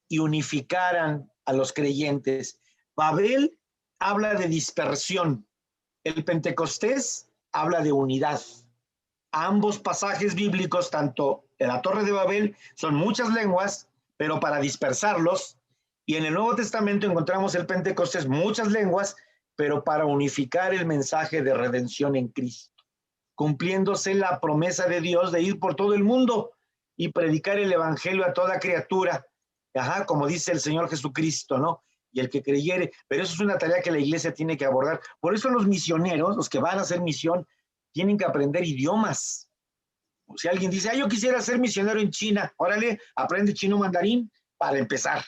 y unificaran a los creyentes. Babel habla de dispersión, el Pentecostés habla de unidad. Ambos pasajes bíblicos, tanto en la Torre de Babel, son muchas lenguas, pero para dispersarlos, y en el Nuevo Testamento encontramos el Pentecostés, muchas lenguas, pero para unificar el mensaje de redención en Cristo, cumpliéndose la promesa de Dios de ir por todo el mundo y predicar el evangelio a toda criatura, como dice el Señor Jesucristo, ¿no? Y el que creyere, pero eso es una tarea que la iglesia tiene que abordar. Por eso los misioneros, los que van a hacer misión, tienen que aprender idiomas. O si alguien dice, yo quisiera ser misionero en China, órale, aprende chino mandarín para empezar,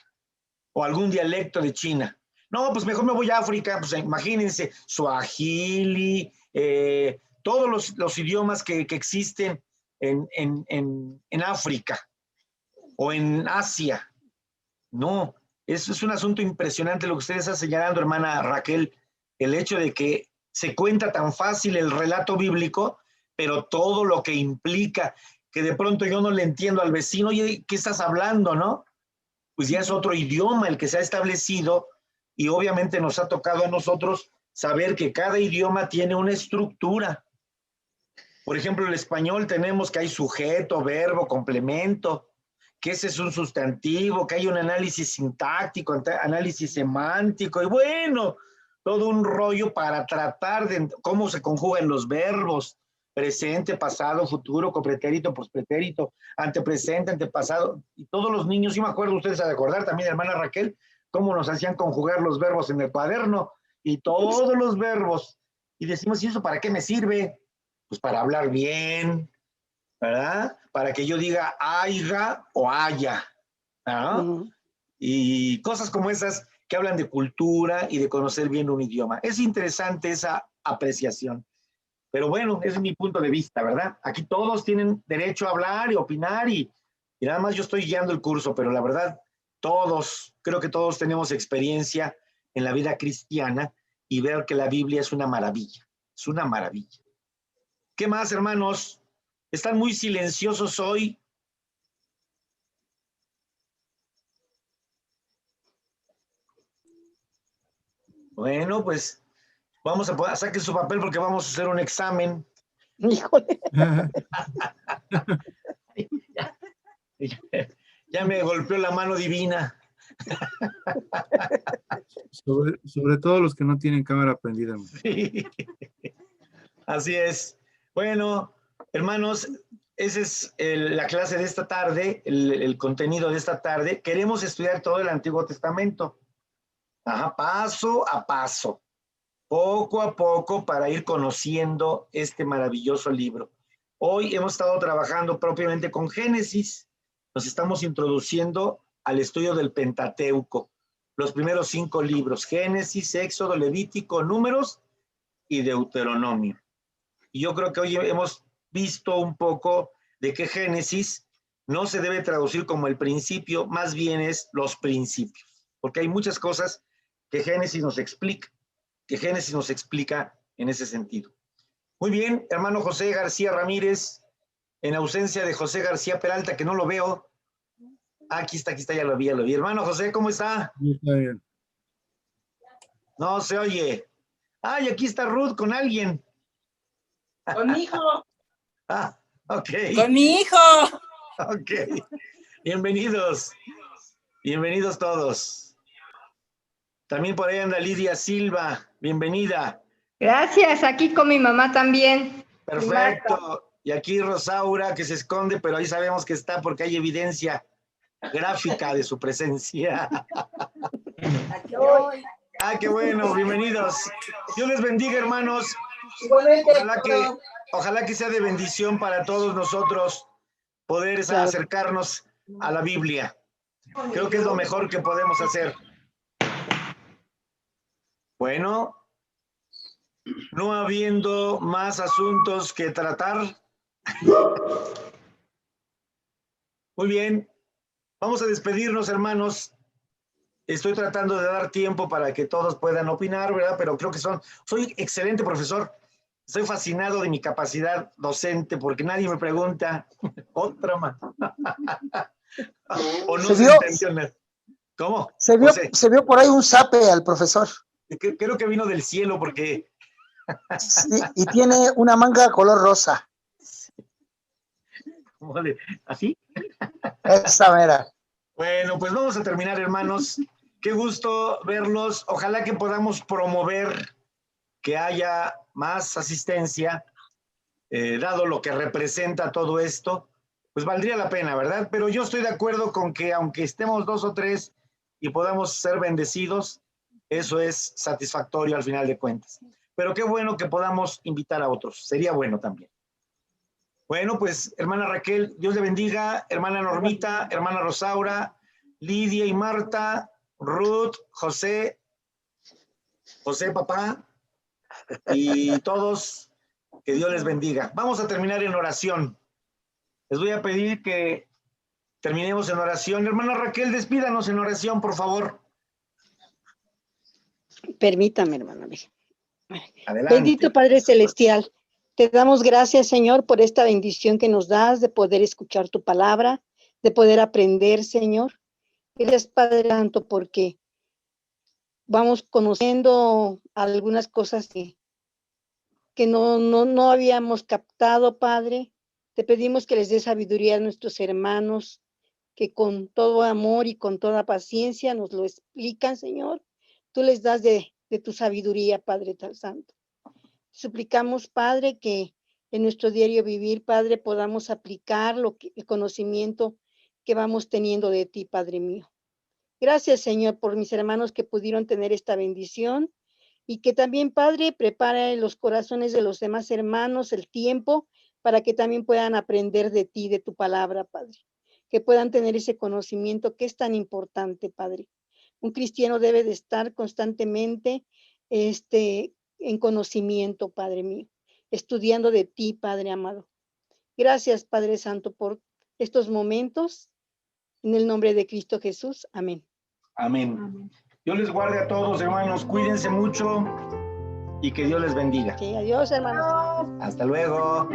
o algún dialecto de China. No, pues mejor me voy a África, pues imagínense, suajili, todos los idiomas que existen en África o en Asia. No, eso es un asunto impresionante lo que usted está señalando, hermana Raquel, el hecho de que se cuenta tan fácil el relato bíblico, pero todo lo que implica, que de pronto yo no le entiendo al vecino, oye, ¿qué estás hablando, no? Pues ya es otro idioma el que se ha establecido, y obviamente nos ha tocado a nosotros saber que cada idioma tiene una estructura. Por ejemplo, el español tenemos que hay sujeto, verbo, complemento, que ese es un sustantivo, que hay un análisis sintáctico, análisis semántico, y bueno, todo un rollo para tratar de cómo se conjugan los verbos, presente, pasado, futuro, copretérito, pospretérito, antepresente, antepasado, y todos los niños, yo me acuerdo, ustedes a recordar también, hermana Raquel, cómo nos hacían conjugar los verbos en el cuaderno, y todos los verbos, y decimos, ¿y eso para qué me sirve? Pues para hablar bien, ¿verdad? Para que yo diga haya o haya, ¿verdad? Y cosas como esas que hablan de cultura y de conocer bien un idioma. Es interesante esa apreciación. Pero bueno, ese es mi punto de vista, ¿verdad? Aquí todos tienen derecho a hablar y opinar y nada más yo estoy guiando el curso, pero la verdad, creo que todos tenemos experiencia en la vida cristiana y ver que la Biblia es una maravilla, es una maravilla. ¿Qué más, hermanos? Están muy silenciosos hoy. Bueno, pues vamos a saquen su papel porque vamos a hacer un examen. Híjole. Ya me golpeó la mano divina. Sobre todo los que no tienen cámara prendida. Sí. Así es. Bueno, hermanos, esa es la clase de esta tarde, el contenido de esta tarde. Queremos estudiar todo el Antiguo Testamento. Paso a paso, poco a poco, para ir conociendo este maravilloso libro. Hoy hemos estado trabajando propiamente con Génesis. Nos estamos introduciendo al estudio del Pentateuco, los primeros 5 libros: Génesis, Éxodo, Levítico, Números y Deuteronomio. Y yo creo que hoy hemos visto un poco de que Génesis no se debe traducir como el principio, más bien es los principios, porque hay muchas cosas que Génesis nos explica, en ese sentido. Muy bien, hermano José García Ramírez, en ausencia de José García Peralta, que no lo veo. Aquí está, ya lo vi. Hermano José, ¿cómo está? Está bien. No se oye. Y aquí está Ruth con alguien. Con mi hijo. Ok. Con mi hijo. Ok. Bienvenidos. Bienvenidos todos. También por ahí anda Lidia Silva. Bienvenida. Gracias, aquí con mi mamá también. Perfecto. Y aquí Rosaura, que se esconde, pero ahí sabemos que está porque hay evidencia gráfica de su presencia. Ah, qué bueno, bienvenidos. Dios les bendiga, hermanos. Ojalá que sea de bendición para todos nosotros poder acercarnos a la Biblia. Creo que es lo mejor que podemos hacer. Bueno, no habiendo más asuntos que tratar. Muy bien, vamos a despedirnos, hermanos. Estoy tratando de dar tiempo para que todos puedan opinar, ¿verdad? Pero creo que soy excelente profesor. Estoy fascinado de mi capacidad docente porque nadie me pregunta. Otra más. O no se entendió nada. ¿Cómo? Se vio por ahí un zape al profesor. Creo que vino del cielo porque... Sí, y tiene una manga color rosa. ¿Así? Esa mera. Bueno, pues vamos a terminar, hermanos. Qué gusto verlos. Ojalá que podamos promover que haya más asistencia, dado lo que representa todo esto, pues valdría la pena, ¿verdad? Pero yo estoy de acuerdo con que aunque estemos 2 o 3 y podamos ser bendecidos, eso es satisfactorio al final de cuentas. Pero qué bueno que podamos invitar a otros. Sería bueno también. Bueno, pues, hermana Raquel, Dios le bendiga. Hermana Normita, hermana Rosaura, Lidia y Marta, Ruth, José, papá, y todos, que Dios les bendiga. Vamos a terminar en oración. Les voy a pedir que terminemos en oración. Hermana Raquel, despídanos en oración, por favor. Permítame, hermano. Adelante. Bendito Padre Celestial, te damos gracias, Señor, por esta bendición que nos das de poder escuchar tu palabra, de poder aprender, Señor. Gracias, Padre Santo, porque vamos conociendo algunas cosas que no habíamos captado, Padre. Te pedimos que les dé sabiduría a nuestros hermanos, que con todo amor y con toda paciencia nos lo explican, Señor. Tú les das de tu sabiduría, Padre tan Santo. Suplicamos, Padre, que en nuestro diario vivir, Padre, podamos aplicar el conocimiento que vamos teniendo de ti, Padre mío. Gracias, Señor, por mis hermanos que pudieron tener esta bendición y que también, Padre, prepara en los corazones de los demás hermanos el tiempo para que también puedan aprender de ti, de tu palabra, Padre. Que puedan tener ese conocimiento que es tan importante, Padre. Un cristiano debe de estar constantemente en conocimiento, Padre mío, estudiando de ti, Padre amado. Gracias, Padre Santo, por estos momentos. En el nombre de Cristo Jesús. Amén. Amén. Dios les guarde a todos, hermanos. Cuídense mucho y que Dios les bendiga. Sí, adiós, hermanos. Hasta luego.